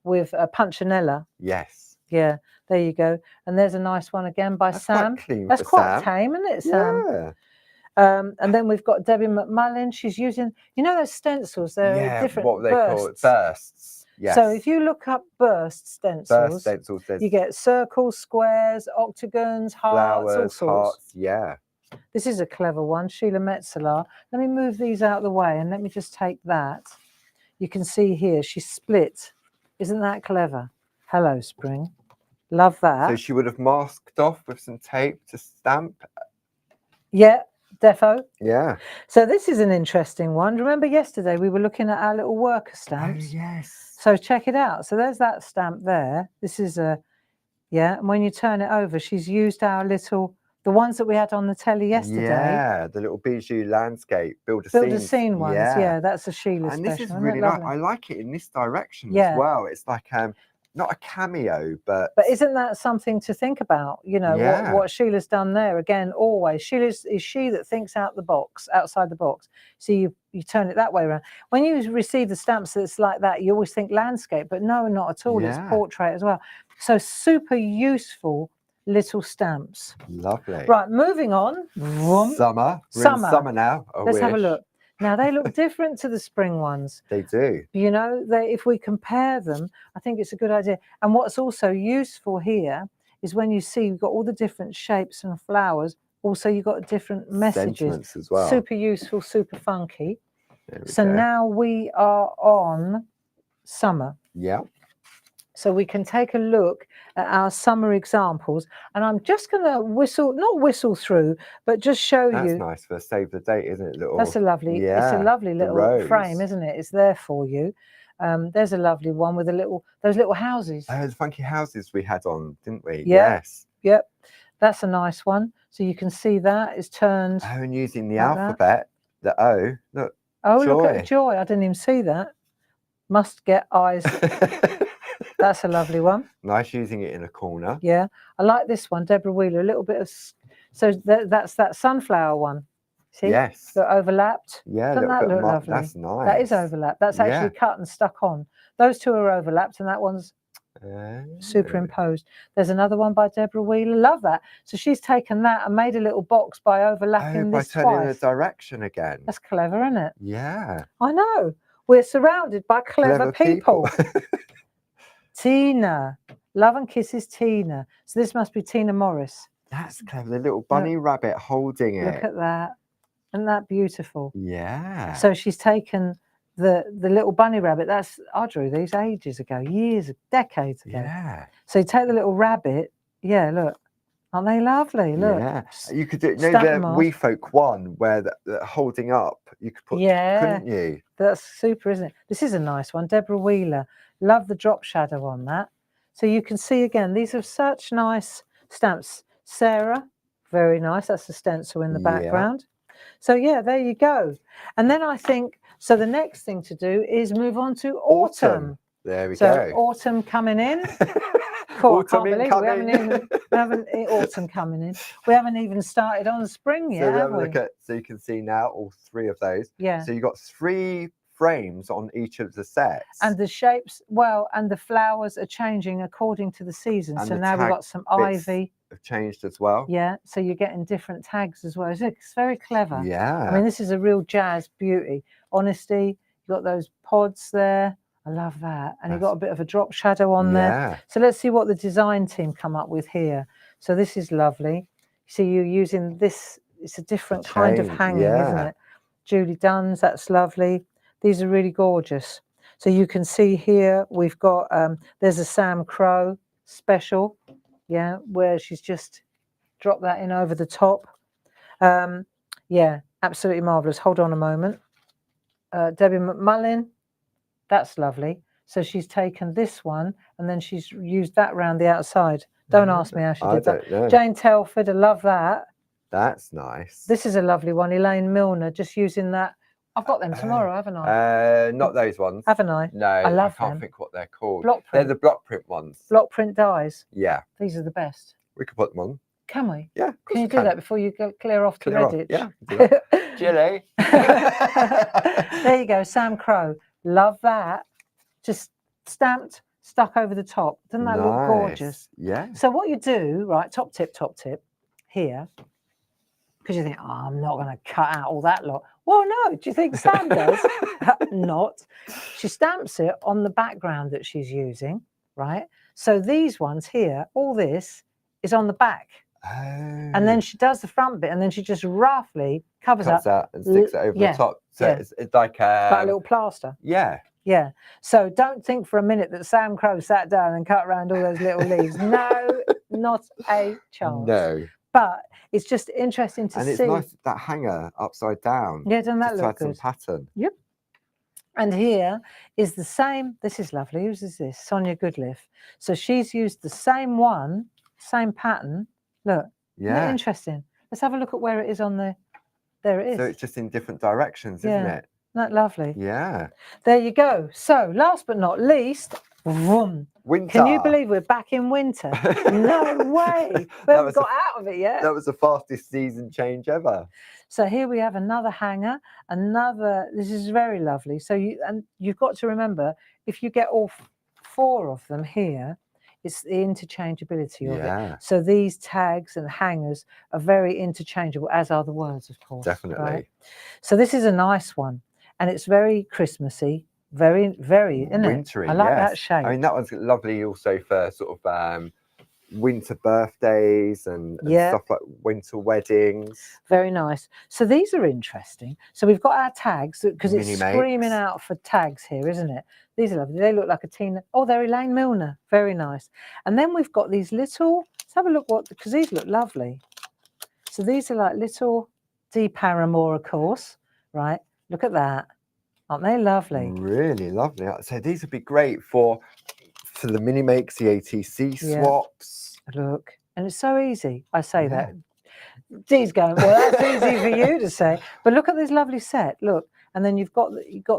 With Punchinella. Yes. Yeah, there you go. And there's a nice one again by Sam. That's quite tame, isn't it, Sam? Yeah. And then we've got Debbie McMullen. She's using, you know, those stencils. They're different. What they call it, bursts. Yes. So if you look up burst stencils, you get circles, squares, octagons, hearts, flowers, all sorts. Hearts, yeah. This is a clever one, Sheila Metzeler. Let me move these out of the way, and let me just take that. You can see here she's split. Isn't that clever? Hello, Spring. Love that. So she would have masked off with some tape to stamp. Yeah. Defo. Yeah. So this is an interesting one. Remember yesterday we were looking at our little worker stamps? Oh, yes. So check it out. So there's that stamp there. This is and when you turn it over, she's used our little, the ones that we had on the telly yesterday. Yeah, the little bijou landscape, build a scene ones. Yeah, that's a Sheila special. And this is really nice. I like it in this direction as well. It's like not a cameo, but isn't that something to think about? You know, what Sheila's done there. Again, always is she that thinks outside the box. So you turn it that way around. When you receive the stamps that's like that, you always think landscape, but no, not at all. It's portrait as well. So super useful little stamps. Lovely. Right, moving on. Summer. We're in summer now. Let's have a look. Now, they look different to the spring ones. They do. You know, if we compare them, I think it's a good idea. And what's also useful here is when you see you've got all the different shapes and flowers, also you've got different messages. Sentiments as well. Super useful, super funky. So now we are on summer. Yeah. So we can take a look at our summer examples, and I'm just going to not whistle through, but just show That's you. nice for save the date, isn't it? Little. That's a lovely. Yeah. It's a lovely the little frame, rose. isn't it? It's there for you. There's a lovely one with those little houses. Oh, the funky houses we had on, didn't we? Yeah. Yes. Yep. That's a nice one. So you can see that it's turned. Oh, and using the like alphabet, the O. Look. Oh, joy. look at joy! I didn't even see that. Must get eyes. That's a lovely one. Nice using it in a corner. Yeah, I like this one, Deborah Wheeler. A little bit of, so that's that sunflower one. See? Yes. They're overlapped. Yeah, Doesn't that look lovely? That's nice. That is overlapped. That's actually cut and stuck on. Those two are overlapped, and that one's superimposed. There's another one by Deborah Wheeler. Love that. So she's taken that and made a little box by overlapping this twice. By turning the direction again. That's clever, isn't it? Yeah. I know. We're surrounded by clever people. Tina. Love and Kisses, Tina. So this must be Tina Morris. That's clever. The little bunny rabbit holding it. Look at that. Isn't that beautiful? Yeah. So she's taken the little bunny rabbit. I drew these ages ago, decades ago. Yeah. So you take the little rabbit. Yeah, look. Aren't they lovely? Look. Yeah. You could do the Wee Folk one where the holding up. You could put, couldn't you? That's super, isn't it? This is a nice one. Deborah Wheeler. Love the drop shadow on that. So you can see again, these are such nice stamps. Sarah, very nice. That's a stencil in the background. So yeah, there you go. And then I think, so the next thing to do is move on to autumn. There we go. So autumn coming in. Cool, I can't believe we haven't autumn coming in. We haven't even started on spring yet, have we? So you can see now all three of those. Yeah. So you've got 3 frames on each of the sets. And the shapes, and the flowers are changing according to the season. And so now we've got some ivy. Have changed as well. Yeah, so you're getting different tags as well. It's very clever. Yeah. I mean, this is a real jazz beauty. Honesty, you've got those pods there. I love that. And you've got a bit of a drop shadow on there. So let's see what the design team come up with here. So this is lovely. See, you're using this, it's a different kind of hanging, isn't it? Julie Dunn's, that's lovely. These are really gorgeous. So you can see here, we've got, there's a Sam Crow special, where she's just dropped that in over the top. Yeah, absolutely marvellous. Hold on a moment. Debbie McMullin, that's lovely. So she's taken this one and then she's used that round the outside. Don't ask me how she did that. Know. Jane Telford, I love that. That's nice. This is a lovely one. Elaine Milner, just using that. I've got them tomorrow, haven't I? Not those ones. Haven't I? No, I can't think what they're called. Block print. They're the block print ones. Block print dies. Yeah. These are the best. We could put them on. Can we? Yeah. Can you do that before you go clear off to Reddit? Yeah. Jilly. There you go, Sam Crow. Love that. Just stamped, stuck over the top. Doesn't that look gorgeous? Yeah. So what you do, right, top tip here, because you think, oh, I'm not going to cut out all that lot. Well, no, do you think Sam does? Not. She stamps it on the background that she's using, right? So these ones here, all this is on the back. Oh. And then she does the front bit, and then she just roughly covers that and sticks it over the top. So it's like a little plaster. Yeah. Yeah. So don't think for a minute that Sam Crow sat down and cut around all those little leaves. No, not a chance. No. But it's just interesting to see. And it's nice, that hanger upside down. Yeah, doesn't that look good? Some pattern. Yep. And here is the same. This is lovely. Whose is this? Sonia Goodliff. So she's used the same one, same pattern. Look. Yeah. Isn't it interesting? Let's have a look at where it is on the. There it is. So it's just in different directions, isn't it? Isn't that lovely? Yeah. There you go. So last but not least, vroom. Winter. Can you believe we're back in winter? No way. We haven't got out of it yet. That was the fastest season change ever. So here we have another hanger, this is very lovely. So you've got to remember, if you get all 4 of them here, it's the interchangeability of it. So these tags and hangers are very interchangeable, as are the words, of course. Definitely. Right? So this is a nice one, and it's very Christmassy. Very, very, isn't wintry, it? I like that shape. I mean, that one's lovely also for sort of winter birthdays and stuff like winter weddings. Very nice. So these are interesting. So we've got our tags, because it's screaming out for tags here, isn't it? These are lovely. They look like a Tina. Oh, they're Elaine Milner. Very nice. And then we've got these little, let's have a look because these look lovely. So these are like little D Paramore, of course, right? Look at that. Aren't they lovely? Really lovely. So these would be great for the mini makes, the ATC swaps. Look, and it's so easy. I say that. Dee's going, well, that's easy for you to say. But look at this lovely set. Look, and then you've got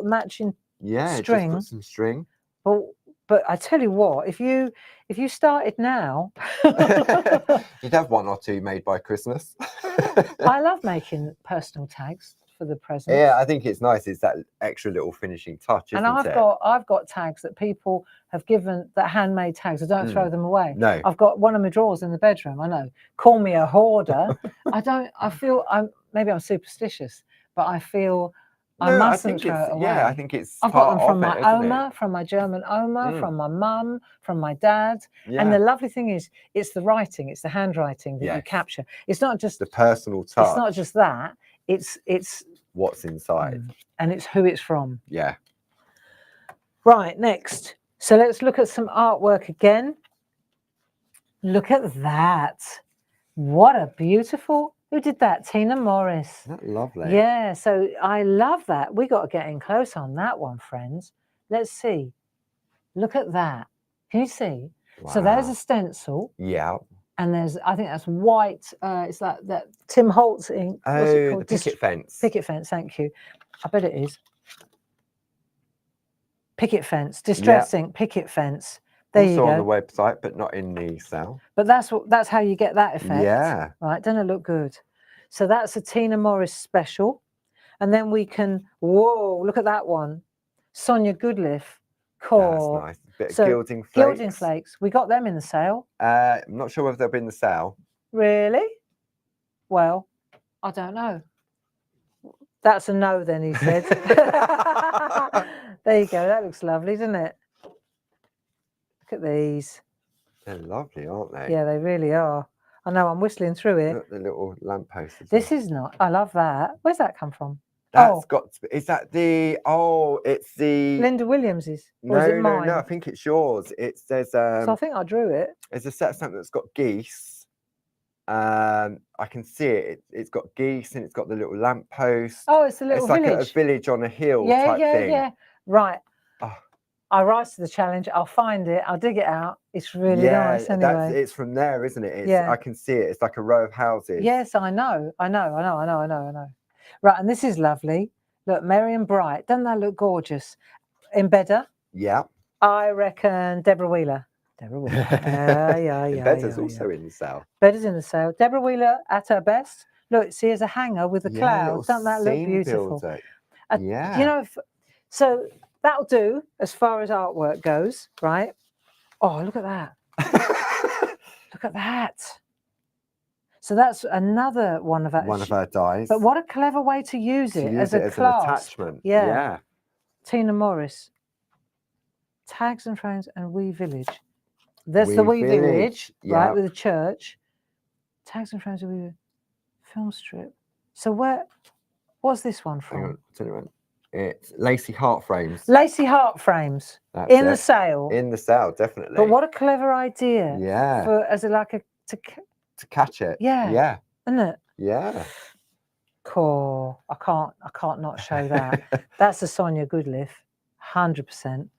matching string. Just put some string. But I tell you what, if you started now, you'd have 1 or 2 made by Christmas. I love making personal tags for the presents. Yeah, I think it's nice. It's that extra little finishing touch, isn't and I've got tags that people have given, that handmade tags. I don't throw them away. No, I've got one of my drawers in the bedroom. I know. Call me a hoarder. I feel maybe I'm superstitious, but I feel I mustn't throw it away. Yeah, I think it's. I've got them from my Oma, from my German Oma, from my mum, from my dad. Yeah. And the lovely thing is, it's the writing, it's the handwriting that you capture. It's not just the personal touch. It's not just that. It's what's inside, and it's who it's from. Yeah. Right, next. So let's look at some artwork again. Look at that. What a beautiful. Who did that? Tina Morris. That's lovely. Yeah, so I love that. We got to get in close on that one, friends. Let's see. Look at that. Can you see? Wow. So there's a stencil. Yeah. And there's, I think that's white. It's like that Tim Holtz ink. What's it called? The picket fence. Picket fence, thank you. I bet it is. Picket fence, distress ink, picket fence. There you go. Also on the website, but not in the sale. But that's how you get that effect. Yeah. Right, doesn't it look good? So that's a Tina Morris special. And then we can, whoa, look at that one. Sonia Goodliff. Core. That's nice. A bit of gilding flakes. Gilding flakes. We got them in the sale. I'm not sure whether they'll be in the sale. Really? Well, I don't know. That's a no then, he said. There you go. That looks lovely, doesn't it? Look at these. They're lovely, aren't they? Yeah, they really are. I know, I'm whistling through it. Look, the little lamppost. This is not. I love that. Where's that come from? That's got. Is that the? Oh, it's the. Linda Williams's. No, is it mine? no. I think it's yours. There's. So I think I drew it. There's a set of something that's got geese. I can see it. It's got geese and it's got the little lamppost. Oh, it's a little village. It's like a village on a hill type thing. Yeah. Right. Oh. I rise to the challenge. I'll find it. I'll dig it out. It's really nice anyway. It's from there, isn't it? Yeah. I can see it. It's like a row of houses. Yes, I know. Right, and this is lovely. Look, merry and bright. Doesn't that look gorgeous? Embedder. Yeah. I reckon Deborah Wheeler. Deborah Wheeler. Yeah. Embedder's also in the sale. Embedder's in the sale. Deborah Wheeler at her best. Look, see, as a hanger with the clouds. Doesn't that look beautiful? Yeah. You know, so that'll do as far as artwork goes, right? Oh, look at that. Look at that. So that's another one of our dies. But what a clever way to use it as a clasp. An attachment. Yeah. Tina Morris. Tags and Frames and Wee Village. There's the Wee Village, right, with the church. Tags and Frames and Wee Village. Film strip. So what's this one from? Hang on, I'll tell you when. It's Lacey Heart Frames. Lacey Heart Frames. That's in the sale. In the sale, definitely. But what a clever idea. Yeah. To catch it. Yeah. Yeah. Isn't it? Yeah. Cool. I can't not show that. That's a Sonia Goodliff. 100%.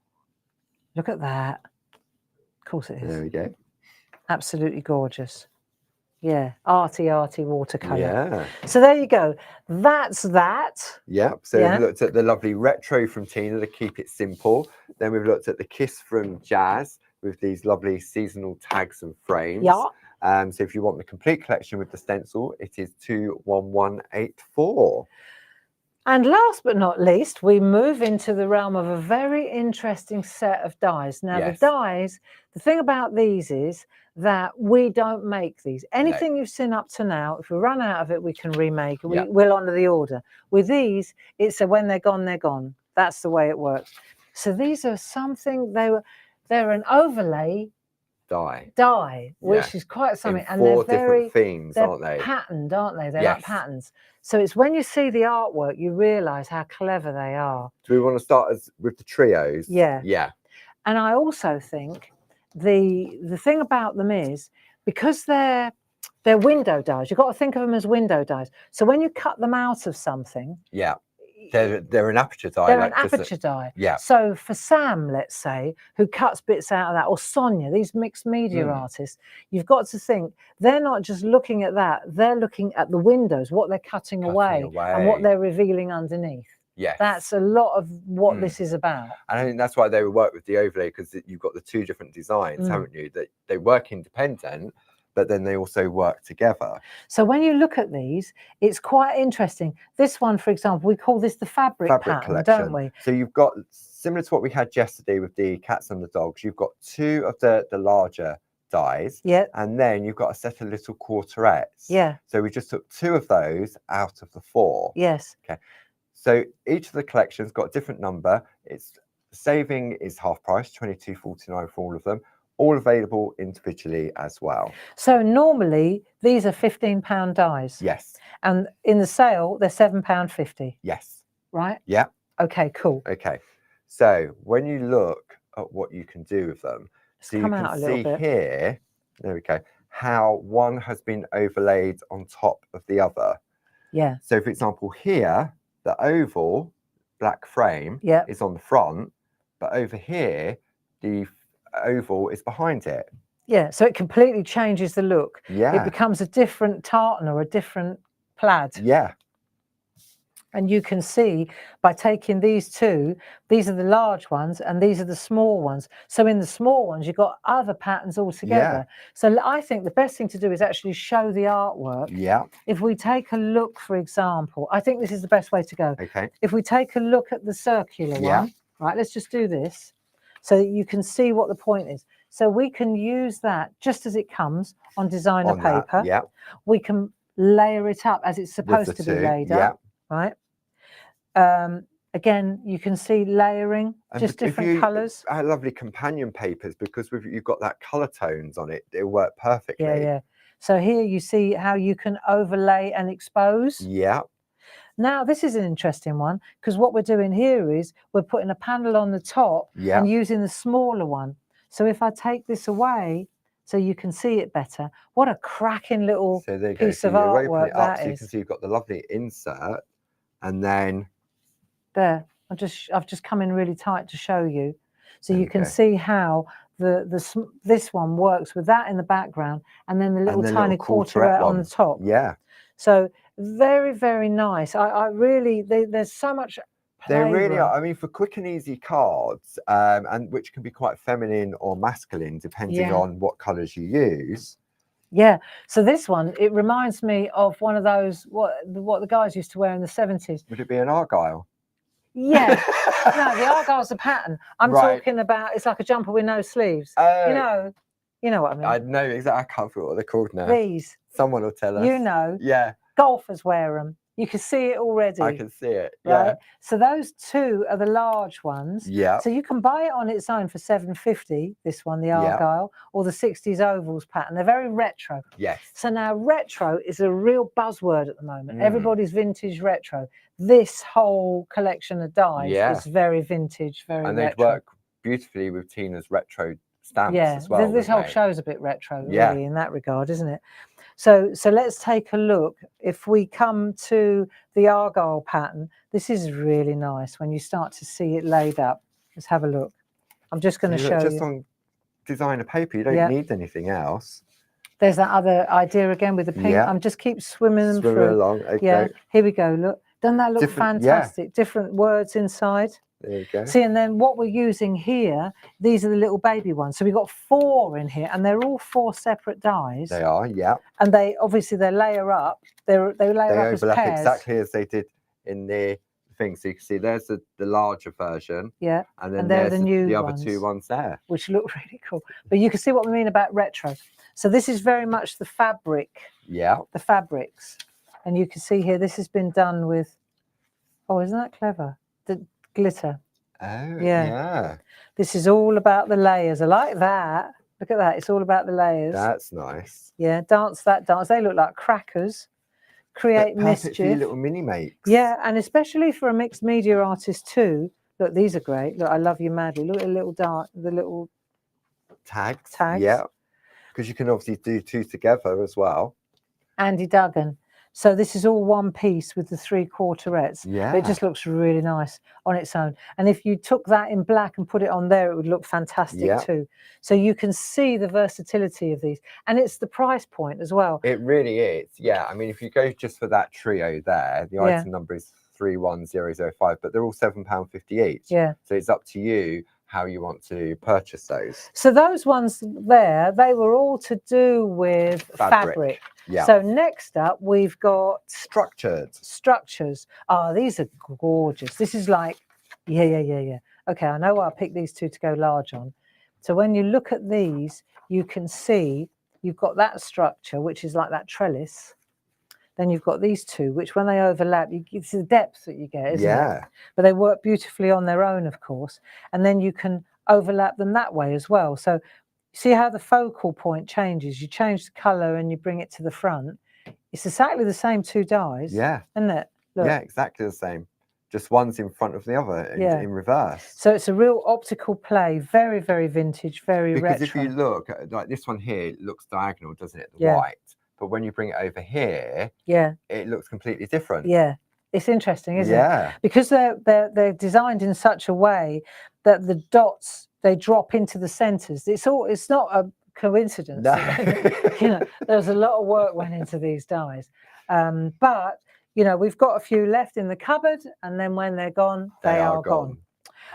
Look at that. Of course it is. There we go. Absolutely gorgeous. Yeah. Arty watercolour. Yeah. So there you go. That's that. Yep. So we've looked at the lovely retro from Tina to keep it simple. Then we've looked at the Kiss from Jazz with these lovely seasonal tags and frames. Yeah. So if you want the complete collection with the stencil, it is 21184. And last but not least, we move into the realm of a very interesting set of dies. Now, the dies, the thing about these is that we don't make these. Anything you've seen up to now, if we run out of it, we can remake it. We'll honour the order. With these, it's a when they're gone, they're gone. That's the way it works. So these are something, they're an overlay dye, which is quite something. in And they're 4 very different themes, they're aren't they? patterned, aren't they? They're like Yes. patterns. So it's when you see the artwork, you realise how clever they are. Do we want to start with the trios? Yeah. Yeah. And I also think the thing about them is because they're window dies, you've got to think of them as window dies. So when you cut them out of something, Yeah. They're an aperture die. they're like an aperture die. Yeah. So for Sam, let's say, who cuts bits out of that, or Sonia, these mixed media artists, you've got to think they're not just looking at that, they're looking at the windows, what they're cutting away and what they're revealing underneath. Yes. That's a lot of what this is about. And I think that's why they work with the overlay, because you've got the 2 different designs, haven't you? That they work independent, but then they also work together. So when you look at these, it's quite interesting. This one, for example, we call this the fabric pattern, collection, don't we? So you've got, similar to what we had yesterday with the cats and the dogs, you've got 2 of the larger dies. Yeah. And then you've got a set of little quarterets. Yeah. So we just took 2 of those out of the 4. Yes. Okay. So each of the collections got a different number. It's saving is half price, $22.49 for all of them. All available individually as well. So normally these are £15 dies. Yes. And in the sale, they're £7.50. Yes. Right? Yeah. Okay, cool. Okay. So when you look at what you can do with them, so you can see here, there we go, how one has been overlaid on top of the other. Yeah. So for example, here, the oval black frame is on the front, but over here, the oval is behind it. Yeah, so it completely changes the look. Yeah. It becomes a different tartan or a different plaid. Yeah. And you can see by taking these 2, these are the large ones and these are the small ones. So in the small ones, you've got other patterns altogether. Yeah. So I think the best thing to do is actually show the artwork. Yeah. If we take a look, for example, I think this is the best way to go. Okay. If we take a look at the circular one, right, let's just do this so that you can see what the point is. So we can use that just as it comes on designer paper. Yeah. We can layer it up as it's supposed to be laid up. Right. Again, you can see layering, just different colours. Lovely companion papers, because you've got that colour tones on it. It'll work perfectly. Yeah, yeah. So here you see how you can overlay and expose. Yeah. Now, this is an interesting one, because what we're doing here is we're putting a panel on the top and using the smaller one. So if I take this away, so you can see it better, what a cracking little piece of artwork that is. So you can see you've got the lovely insert, and then there. I've just come in really tight to show you, so you can see how this one works with that in the background, and then the little tiny quarteret on the top. Yeah. So very, very nice. I really, there's so much. They really are. I mean, for quick and easy cards, and which can be quite feminine or masculine depending on what colours you use. Yeah. So this one, it reminds me of one of those what the guys used to wear in the 70s. Would it be an argyle? Yeah. No, the argyle's a pattern. I'm talking about, it's like a jumper with no sleeves. You know what I mean. I know exactly. I can't figure what they're called now. These. Someone will tell us. You know. Yeah. Golfers wear them. You can see it already. I can see it. Right? Yeah. So those 2 are the large ones. Yeah. So you can buy it on its own for $7.50. This one, the argyle, or the 60s ovals pattern. They're very retro. Yes. So now retro is a real buzzword at the moment. Everybody's vintage retro. This whole collection of dies is very vintage, very retro. And they'd work beautifully with Tina's retro stamps as well. This whole show's a bit retro, really, in that regard, isn't it? So let's take a look. If we come to the argyle pattern, this is really nice when you start to see it laid up. Let's have a look. I'm just going to show you. Just on designer paper, you don't need anything else. There's that other idea again with the pink. I'm just keep swimming them through. Along. Okay. Yeah, here we go. Look, doesn't that look fantastic? Different words inside. There you go. See, and then what we're using here, these are the little baby ones. So we've got 4 in here, and they're all 4 separate dies. They are, yeah. And they obviously they layer up. They layer up as pairs. Exactly as they did in the thing. So you can see there's the larger version. Yeah. And then there's there's the other 2 ones there. Which look really cool. But you can see what we mean about retro. So this is very much the fabric. Yeah. The fabrics. And you can see here, this has been done with, oh, isn't that clever? The glitter. Oh, yeah. This is all about the layers. I like that. Look at that. It's all about the layers. That's nice. Yeah, dance that dance. They look like crackers. Create Perfect for your mischief. little mini makes. Yeah, and especially for a mixed media artist too. Look, these are great. Look, I love you madly. Look at the little the little Tags. tags. Yeah. Because you can obviously do two together as well. Andy Duggan. So this is all one piece with the 3 quarterets. Yeah. But it just looks really nice on its own. And if you took that in black and put it on there, it would look fantastic too. So you can see the versatility of these. And it's the price point as well. It really is. Yeah. I mean, if you go just for that trio there, the item number is 31005, but they're all £7.50 each. Yeah. So it's up to you how you want to purchase those. So those ones there, they were all to do with fabric. Yeah. So next up, we've got structures. Oh, these are gorgeous. This is like, yeah. Okay, I know why I picked these two to go large on. So when you look at these, you can see you've got that structure, which is like that trellis. Then you've got these two, which when they overlap, it's the depth that you get, isn't it? But they work beautifully on their own, of course. And then you can overlap them that way as well. So see how the focal point changes. You change the colour and you bring it to the front. It's exactly the same 2 dyes. Yeah. Isn't it? Look. Yeah, exactly the same. Just one's in front of the other in reverse. So it's a real optical play. Very, very vintage, very retro. Because if you look, like this one here, it looks diagonal, doesn't it? The white. But when you bring it over here, it looks completely different. Yeah. It's interesting, isn't it? Because they're designed in such a way that the dots, they drop into the centers. It's not a coincidence. No. There's a lot of work went into these dyes. But we've got a few left in the cupboard, and then when they're gone, they are gone.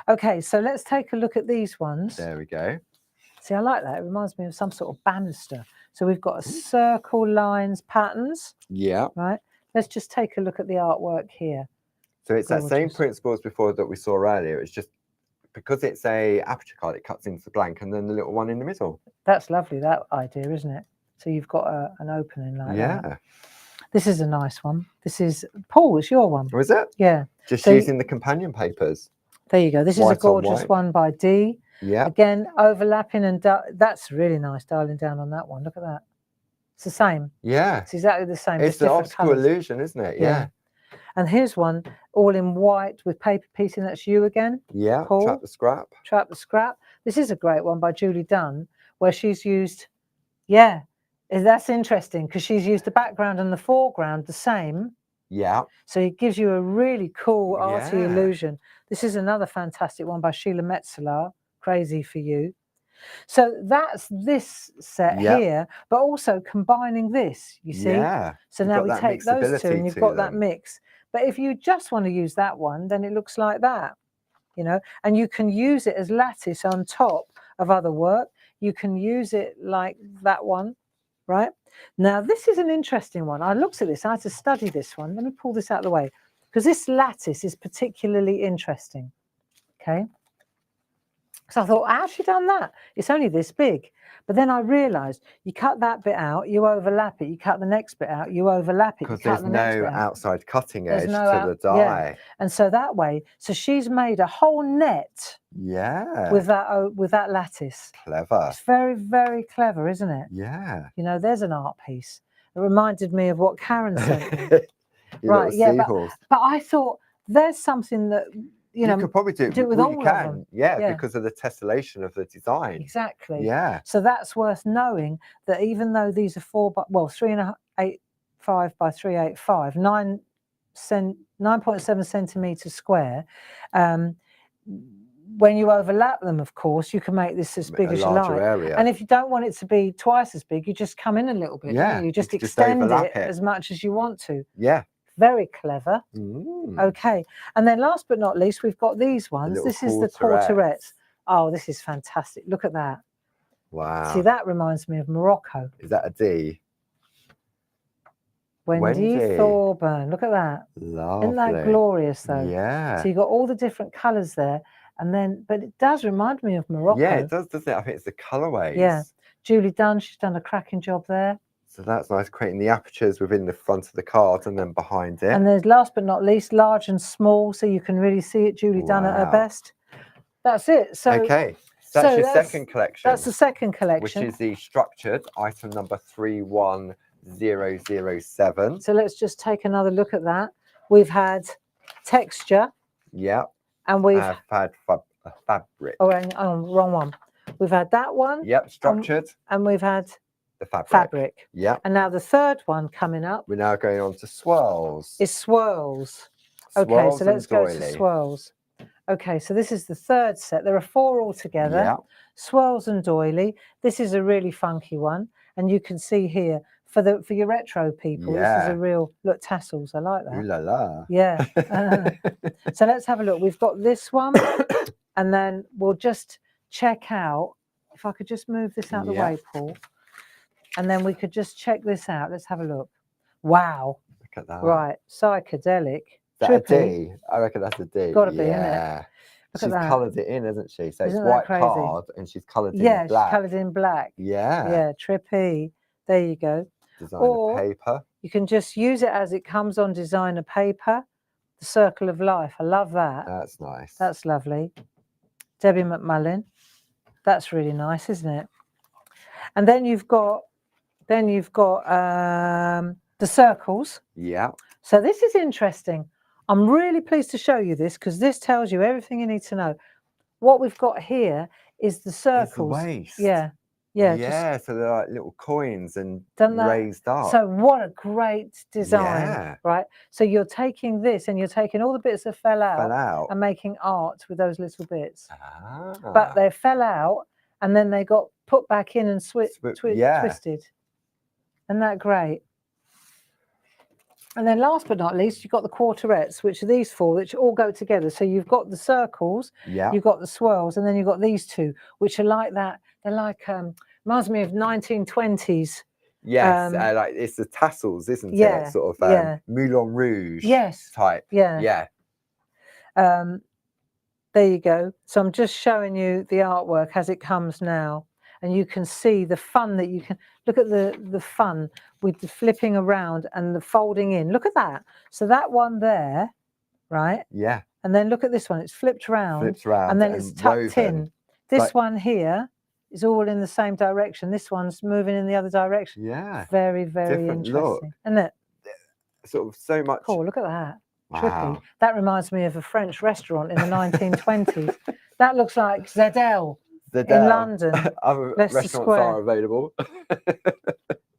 Okay, so let's take a look at these ones. There we go. See, I like that. It reminds me of some sort of banister. So we've got a circle, lines, patterns. Yeah. Right. Let's just take a look at the artwork here. So it's that same principle as before that we saw earlier. It's just because it's a aperture card, it cuts into the blank and then the little one in the middle. That's lovely, that idea, isn't it? So you've got an opening like that. This is a nice one. This is, Paul, it's your one. Oh, is it? Yeah. Just using the companion papers. There you go. This is a gorgeous one by Dee. Yeah. Again, overlapping and that's really nice, dialing down on that one. Look at that. It's the same. Yeah. It's exactly the same. It's the optical illusion, isn't it? Yeah. And here's one all in white with paper piecing. That's you again. Yeah. Paul. Trap the Scrap. Trap the Scrap. This is a great one by Julie Dunn, where she's used, that's interesting because she's used the background and the foreground the same. Yeah. So it gives you a really cool arty illusion. This is another fantastic one by Sheila Metzeler, Crazy for You. So that's this set here, but also combining this, you see? Yeah. So now we take those two and you've got that mix. But if you just want to use that one, then it looks like that, and you can use it as lattice on top of other work. You can use it like that one, right? Now, this is an interesting one. I looked at this. I had to study this one. Let me pull this out of the way because this lattice is particularly interesting, okay? So I thought, how's she done that? It's only this big. But then I realised you cut that bit out, you overlap it. You cut the next bit out, you overlap it. Because there's no outside cutting edge to the die. Yeah. And so that way, so she's made a whole net. Yeah. With that lattice. Clever. It's very, very clever, isn't it? Yeah. There's an art piece. It reminded me of what Karen sent me. Right. Yeah. But I thought there's something that. You could probably do it with all you can. Yeah, because of the tessellation of the design. Exactly. Yeah. So that's worth knowing that even though these are 3.85 by 385, 9.7 centimeters square. When you overlap them, of course, you can make this as big as you like. Area. And if you don't want it to be twice as big, you just come in a little bit. Yeah. You just extend it as much as you want to. Yeah. Very clever. Mm. Okay. And then last but not least, we've got these ones. This is the quarterets. Oh, this is fantastic. Look at that. Wow. See, that reminds me of Morocco. Is that a D? Wendy Thorburn. Look at that. Lovely. Isn't that glorious, though? Yeah. So you've got all the different colours there. And then, but it does remind me of Morocco. Yeah, it does, doesn't it? I think it's the colourways. Yeah. Julie Dunn, she's done a cracking job there. So that's nice, creating the apertures within the front of the card and then behind it. And there's last but not least, large and small, so you can really see it. Julie Dunn at her best. That's it. So okay, So that's So your that's- second collection. That's the second which collection. is the structured item number 31007. So let's just take another look at that. We've had texture. Yeah. And we've had fabric. Oh, wrong one. We've had that one. Yep, structured. And we've had the fabric. Fabric. Yeah. And now the third one coming up. We're now going on to swirls. Is swirls. Okay, Swirls so let's and go doily. to swirls. Okay, so this is the third set. There are 4 altogether. Yeah. Swirls and doily. This is a really funky one, and you can see here for your retro people. Yeah. This is a real look, tassels. I like that. Ooh la la. Yeah. So let's have a look. We've got this one, and then we'll just check out. If I could just move this out of the way, Paul, and then we could just check this out. Let's have a look. Wow. Look at that. Right, psychedelic. Is that a D? I reckon that's a D. Gotta be, isn't it? Look at she's that. coloured it in, hasn't she? So Isn't it's that white crazy? card and she's coloured in Yeah, black. she's coloured in black. Yeah. Yeah, trippy. There you go. Designer Or paper. You can just use it as it comes on designer paper. The Circle of Life. I love that. That's nice. That's lovely. Debbie McMullin. That's really nice, isn't it? And then you've got the circles. Yeah. So this is interesting. I'm really pleased to show you this because this tells you everything you need to know. What we've got here is the circles. It's the waist. Yeah. Yeah. Yeah. So they're like little coins and Done raised up. So what a great design, Yeah. right? So you're taking this and you're taking all the bits that fell out and making art with those little bits. Ah. But they fell out and then they got put back in and twisted. Isn't that great? And then last but not least, you've got the quarterets, which are these 4, which all go together. So you've got the circles, you've got the swirls, and then you've got these 2, which are like that. They're like, reminds me of 1920s. Yes, like it's the tassels, isn't it? Sort of Moulin Rouge type. Yeah. There you go. So I'm just showing you the artwork as it comes now. And you can see the fun that you can look at the fun with the flipping around and the folding in. Look at that. So that one there, right? Yeah. And then look at this one. It's flipped round. And then it's tucked in. This one here is all in the same direction. This one's moving in the other direction. Yeah. Very, very different interesting. look. Isn't it? Sort of so much. Cool. Look at that. Wow. Trippy. That reminds me of a French restaurant in the 1920s. That looks like Zedel. In London. Other restaurants are available.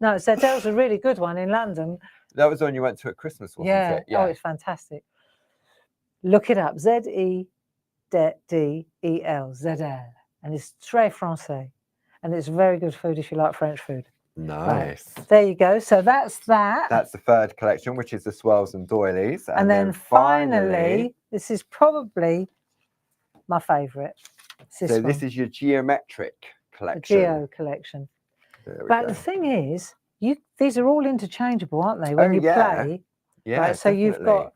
No, Zedel's a really good one in London. That was the one you went to at Christmas, wasn't it? Yeah. Oh, it's fantastic. Look it up. Zedel. Zedel. And it's très français. And it's very good food if you like French food. Nice. Right. There you go. So that's that. That's the third collection, which is the swirls and doilies. And then finally, this is probably my favourite. This is your geometric collection. The Geo collection. But the thing is, these are all interchangeable, aren't they? When you play. Yeah. Right? So you've got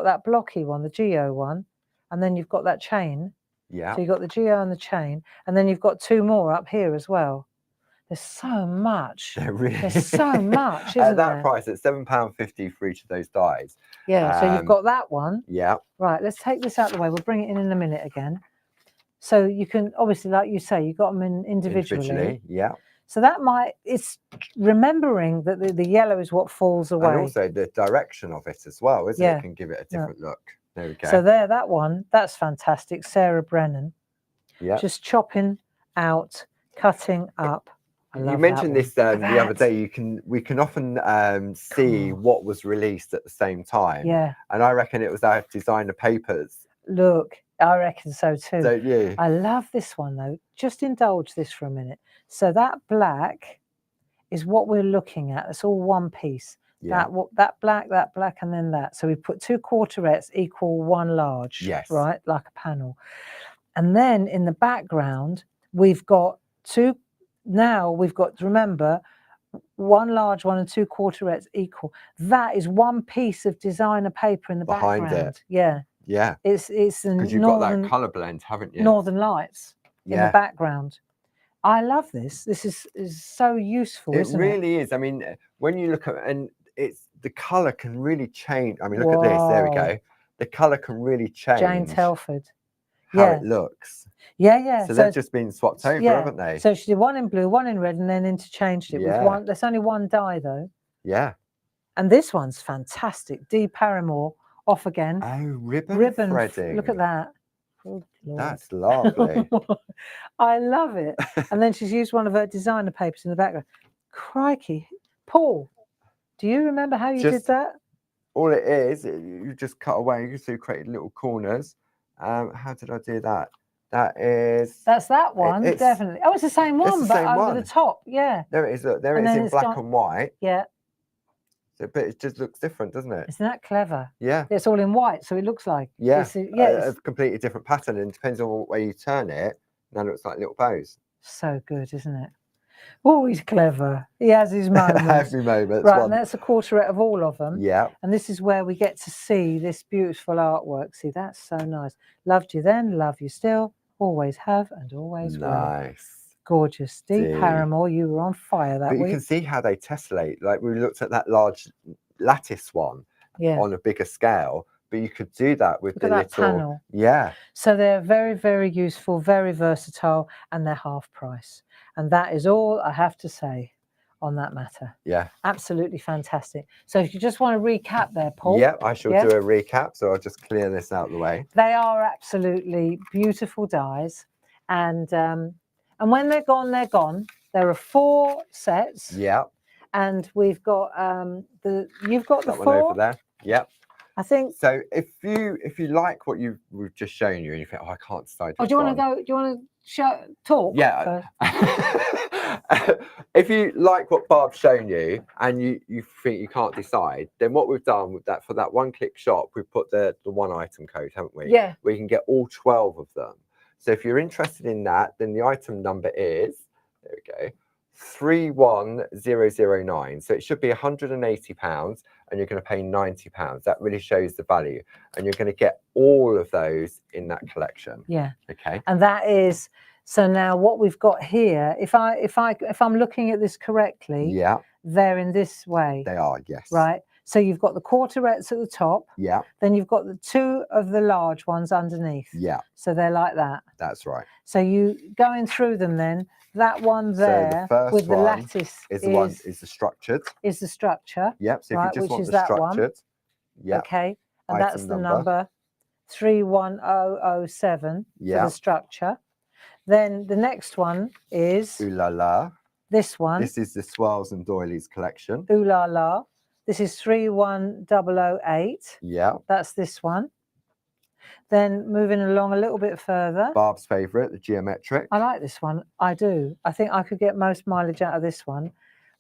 that blocky one, the Geo one, and then you've got that chain. Yeah. So you've got the Geo and the chain, and then you've got 2 more up here as well. There's so much. There's so much, isn't at that there? price, it's £7.50 for each of those dies. Yeah. So you've got that one. Yeah. Right. Let's take this out of the way. We'll bring it in a minute again. So you can obviously, like you say, you've got them in individually. Yeah. So it's remembering that the yellow is what falls away. And also the direction of it as well, isn't it? It can give it a different look. There we go. So that one, that's fantastic. Sarah Brennan. Yeah. Just chopping out, cutting up. You mentioned this the other day. We can often see what was released at the same time. Yeah. And I reckon it was our designer papers. Look, I reckon so too. Don't you? I love this one though. Just indulge this for a minute. So that black is what we're looking at. It's all one piece. Yeah. That black, and then that. So we put 2 quarterets equal 1 large. Yes. Right, like a panel. And then in the background, we've got 2. Now we've got to remember 1 large one and 2 quarterets equal. That is 1 piece of designer paper in the background. It. Yeah. Yeah. It's because you've got that colour blend, haven't you? Northern Lights in the background. I love this. This is so useful. It isn't really is. I mean, when you look at and it's the colour can really change. I mean, look at this. There we go. The colour can really change. Jane Telford. how it looks. Yeah. So they've just been swapped over, yeah. haven't they? So she did one in blue, one in red, and then interchanged it with one. There's only one dye though. Yeah. And this one's fantastic. D. Paramore off again. Oh, ribbon threading. Look at that. Oh, that's lovely. I love it. And then she's used one of her designer papers in the background. Crikey. Paul, do you remember how you did that? All it is, you just cut away, so you created little corners. How did I do that? That's that one, definitely. Oh, it's the same one, but over the top. Yeah. There it is. Look, there it is in black and white. Yeah. So, but it just looks different, doesn't it? Isn't that clever? Yeah. It's all in white, so it looks like it's a completely different pattern, and depends on what way you turn it. Now it looks like little bows. So good, isn't it? Oh, he's clever. He has his moments. Every moment. Right, and that's a quarterette of all of them. Yeah. And this is where we get to see this beautiful artwork. See, that's so nice. Loved you then, love you still, always have, and always will. Nice. Gorgeous. D. Paramore, you were on fire that week. But you can see how they tessellate. Like we looked at that large lattice one on a bigger scale, but you could do that with the little panel. Yeah. So they're very, very useful, very versatile, and they're half price. And that is all I have to say on that matter. Yeah. Absolutely fantastic. So if you just want to recap there, Paul. Yeah, I shall do a recap. So I'll just clear this out of the way. They are absolutely beautiful dyes. And when they're gone, they're gone. There are 4 sets. Yeah. And we've got you've got that the 4 one over there. Yep. I think so. If you like what we've just shown you, and you think, oh, I can't decide. Oh, do you want to go? Do you want to talk? Yeah. If you like what Barb's shown you, and you think you can't decide, then what we've done with that, for that one-click shop, we've put the one item code, haven't we? Yeah. Where you can get all 12 of them. So if you're interested in that, then the item number is, there we go, 31009. So it should be £180, and you're going to pay £90. That really shows the value, and you're going to get all of those in that collection. Yeah. Okay. And that is, so now what we've got here, if I'm looking at this correctly, yeah, they're in this way. They are, yes. Right. So you've got the quarterettes at the top. Yeah. Then you've got the 2 of the large ones underneath. Yeah. So they're like that. That's right. So you going through them then, that one there with the lattice is the structured. Is the structure. Yep. So if you just want the structured. Yeah. Okay. And that's the number 31007 for the structure. Then the next one is Ooh La La. This one. This is the Swirls and Doilies collection. Ooh La La. This is 31008. Yeah. That's this one. Then moving along a little bit further. Barb's favourite, the geometric. I like this one. I do. I think I could get most mileage out of this one.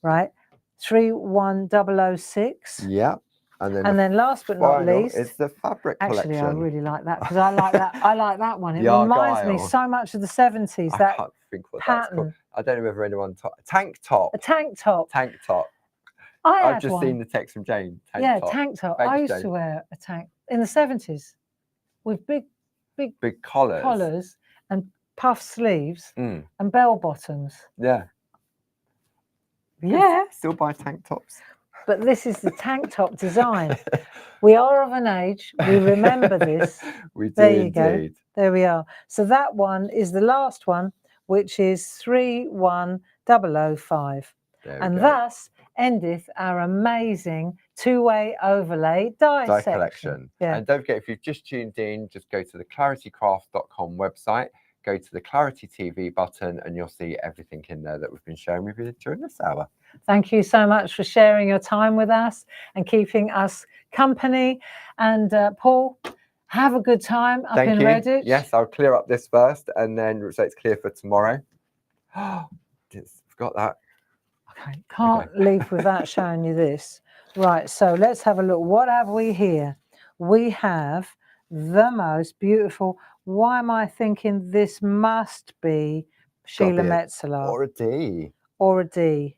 Right. 31006. Yeah. And then last but not least, it's the fabric collection. Actually, I really like that, because I like that. I like that one. It reminds me so much of the 70s. I that can't think what pattern. That's called. I don't know whether anyone tank top. A tank top. Tank top. I've just seen the text from Jane. Tank top. Thanks, I used to wear a tank in the 70s with big collars and puff sleeves and bell bottoms. Yeah. Yeah. Still buy tank tops. But this is the tank top design. We are of an age. We remember this. We do there you indeed. Go. There we are. So that one is the last one, which is 31005. And thus endeth our amazing 2-way overlay dye collection. Yeah. And don't forget, if you've just tuned in, just go to the claritycraft.com website, go to the Clarity TV button, and you'll see everything in there that we've been sharing with you during this hour. Thank you so much for sharing your time with us and keeping us company. And Paul, have a good time up in Redditch. Yes, I'll clear up this first, and then so it's clear for tomorrow. Forgot that. Okay, can't leave without showing you this. Right, so let's have a look. What have we here? We have the most beautiful. Why am I thinking this must be Sheila Metzeler? Or a D. Or a D.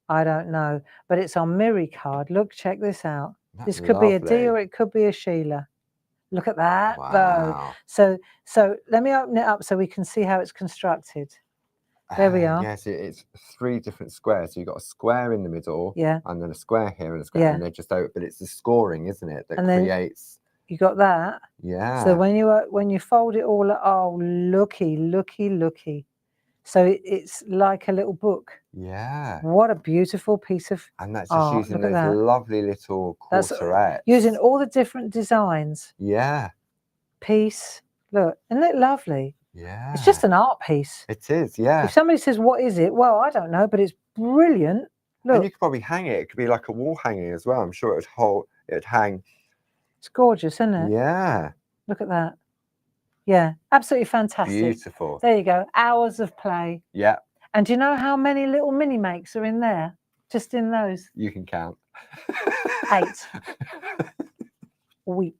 I don't know. But it's on Miri card. Look, check this out. This could be a D or it could be a Sheila. Look at that, though. So let me open it up so we can see how it's constructed. There we are. Yes, it's 3 different squares. So you've got a square in the middle, yeah, and then a square here and a square, and they're just open. But it's the scoring, isn't it, that creates You got that. Yeah. So when you fold it all, oh, looky. So it's like a little book. Yeah. What a beautiful piece of And that's just art. using Look at those that. lovely little That's quarterets. using all the different designs. Yeah. Piece. Look, isn't it lovely? Yeah. It's just an art piece. It is, yeah. If somebody says, what is it? Well, I don't know, but it's brilliant. Look. And you could probably hang it. It could be like a wall hanging as well. I'm sure it'd hang. It's gorgeous, isn't it? Yeah. Look at that. Yeah, absolutely fantastic. Beautiful. There you go. Hours of play. Yeah. And do you know how many little mini makes are in there? Just in those? You can count. 8. Oui.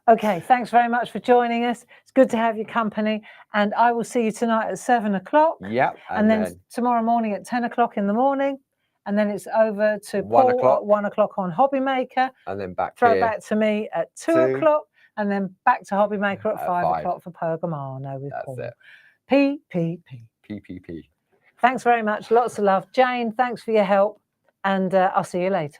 Okay, thanks very much for joining us. It's good to have your company. And I will see you tonight at 7 o'clock. Yep. And then tomorrow morning at 10 o'clock in the morning. And then it's over to 1 Paul at 1 o'clock on Hobby Maker. And then back back to me at 2 o'clock. And then back to Hobby Maker at 5 o'clock for Pergamano with Paul. That's it. PPP. PPP. Thanks very much. Lots of love. Jane, thanks for your help. And I'll see you later.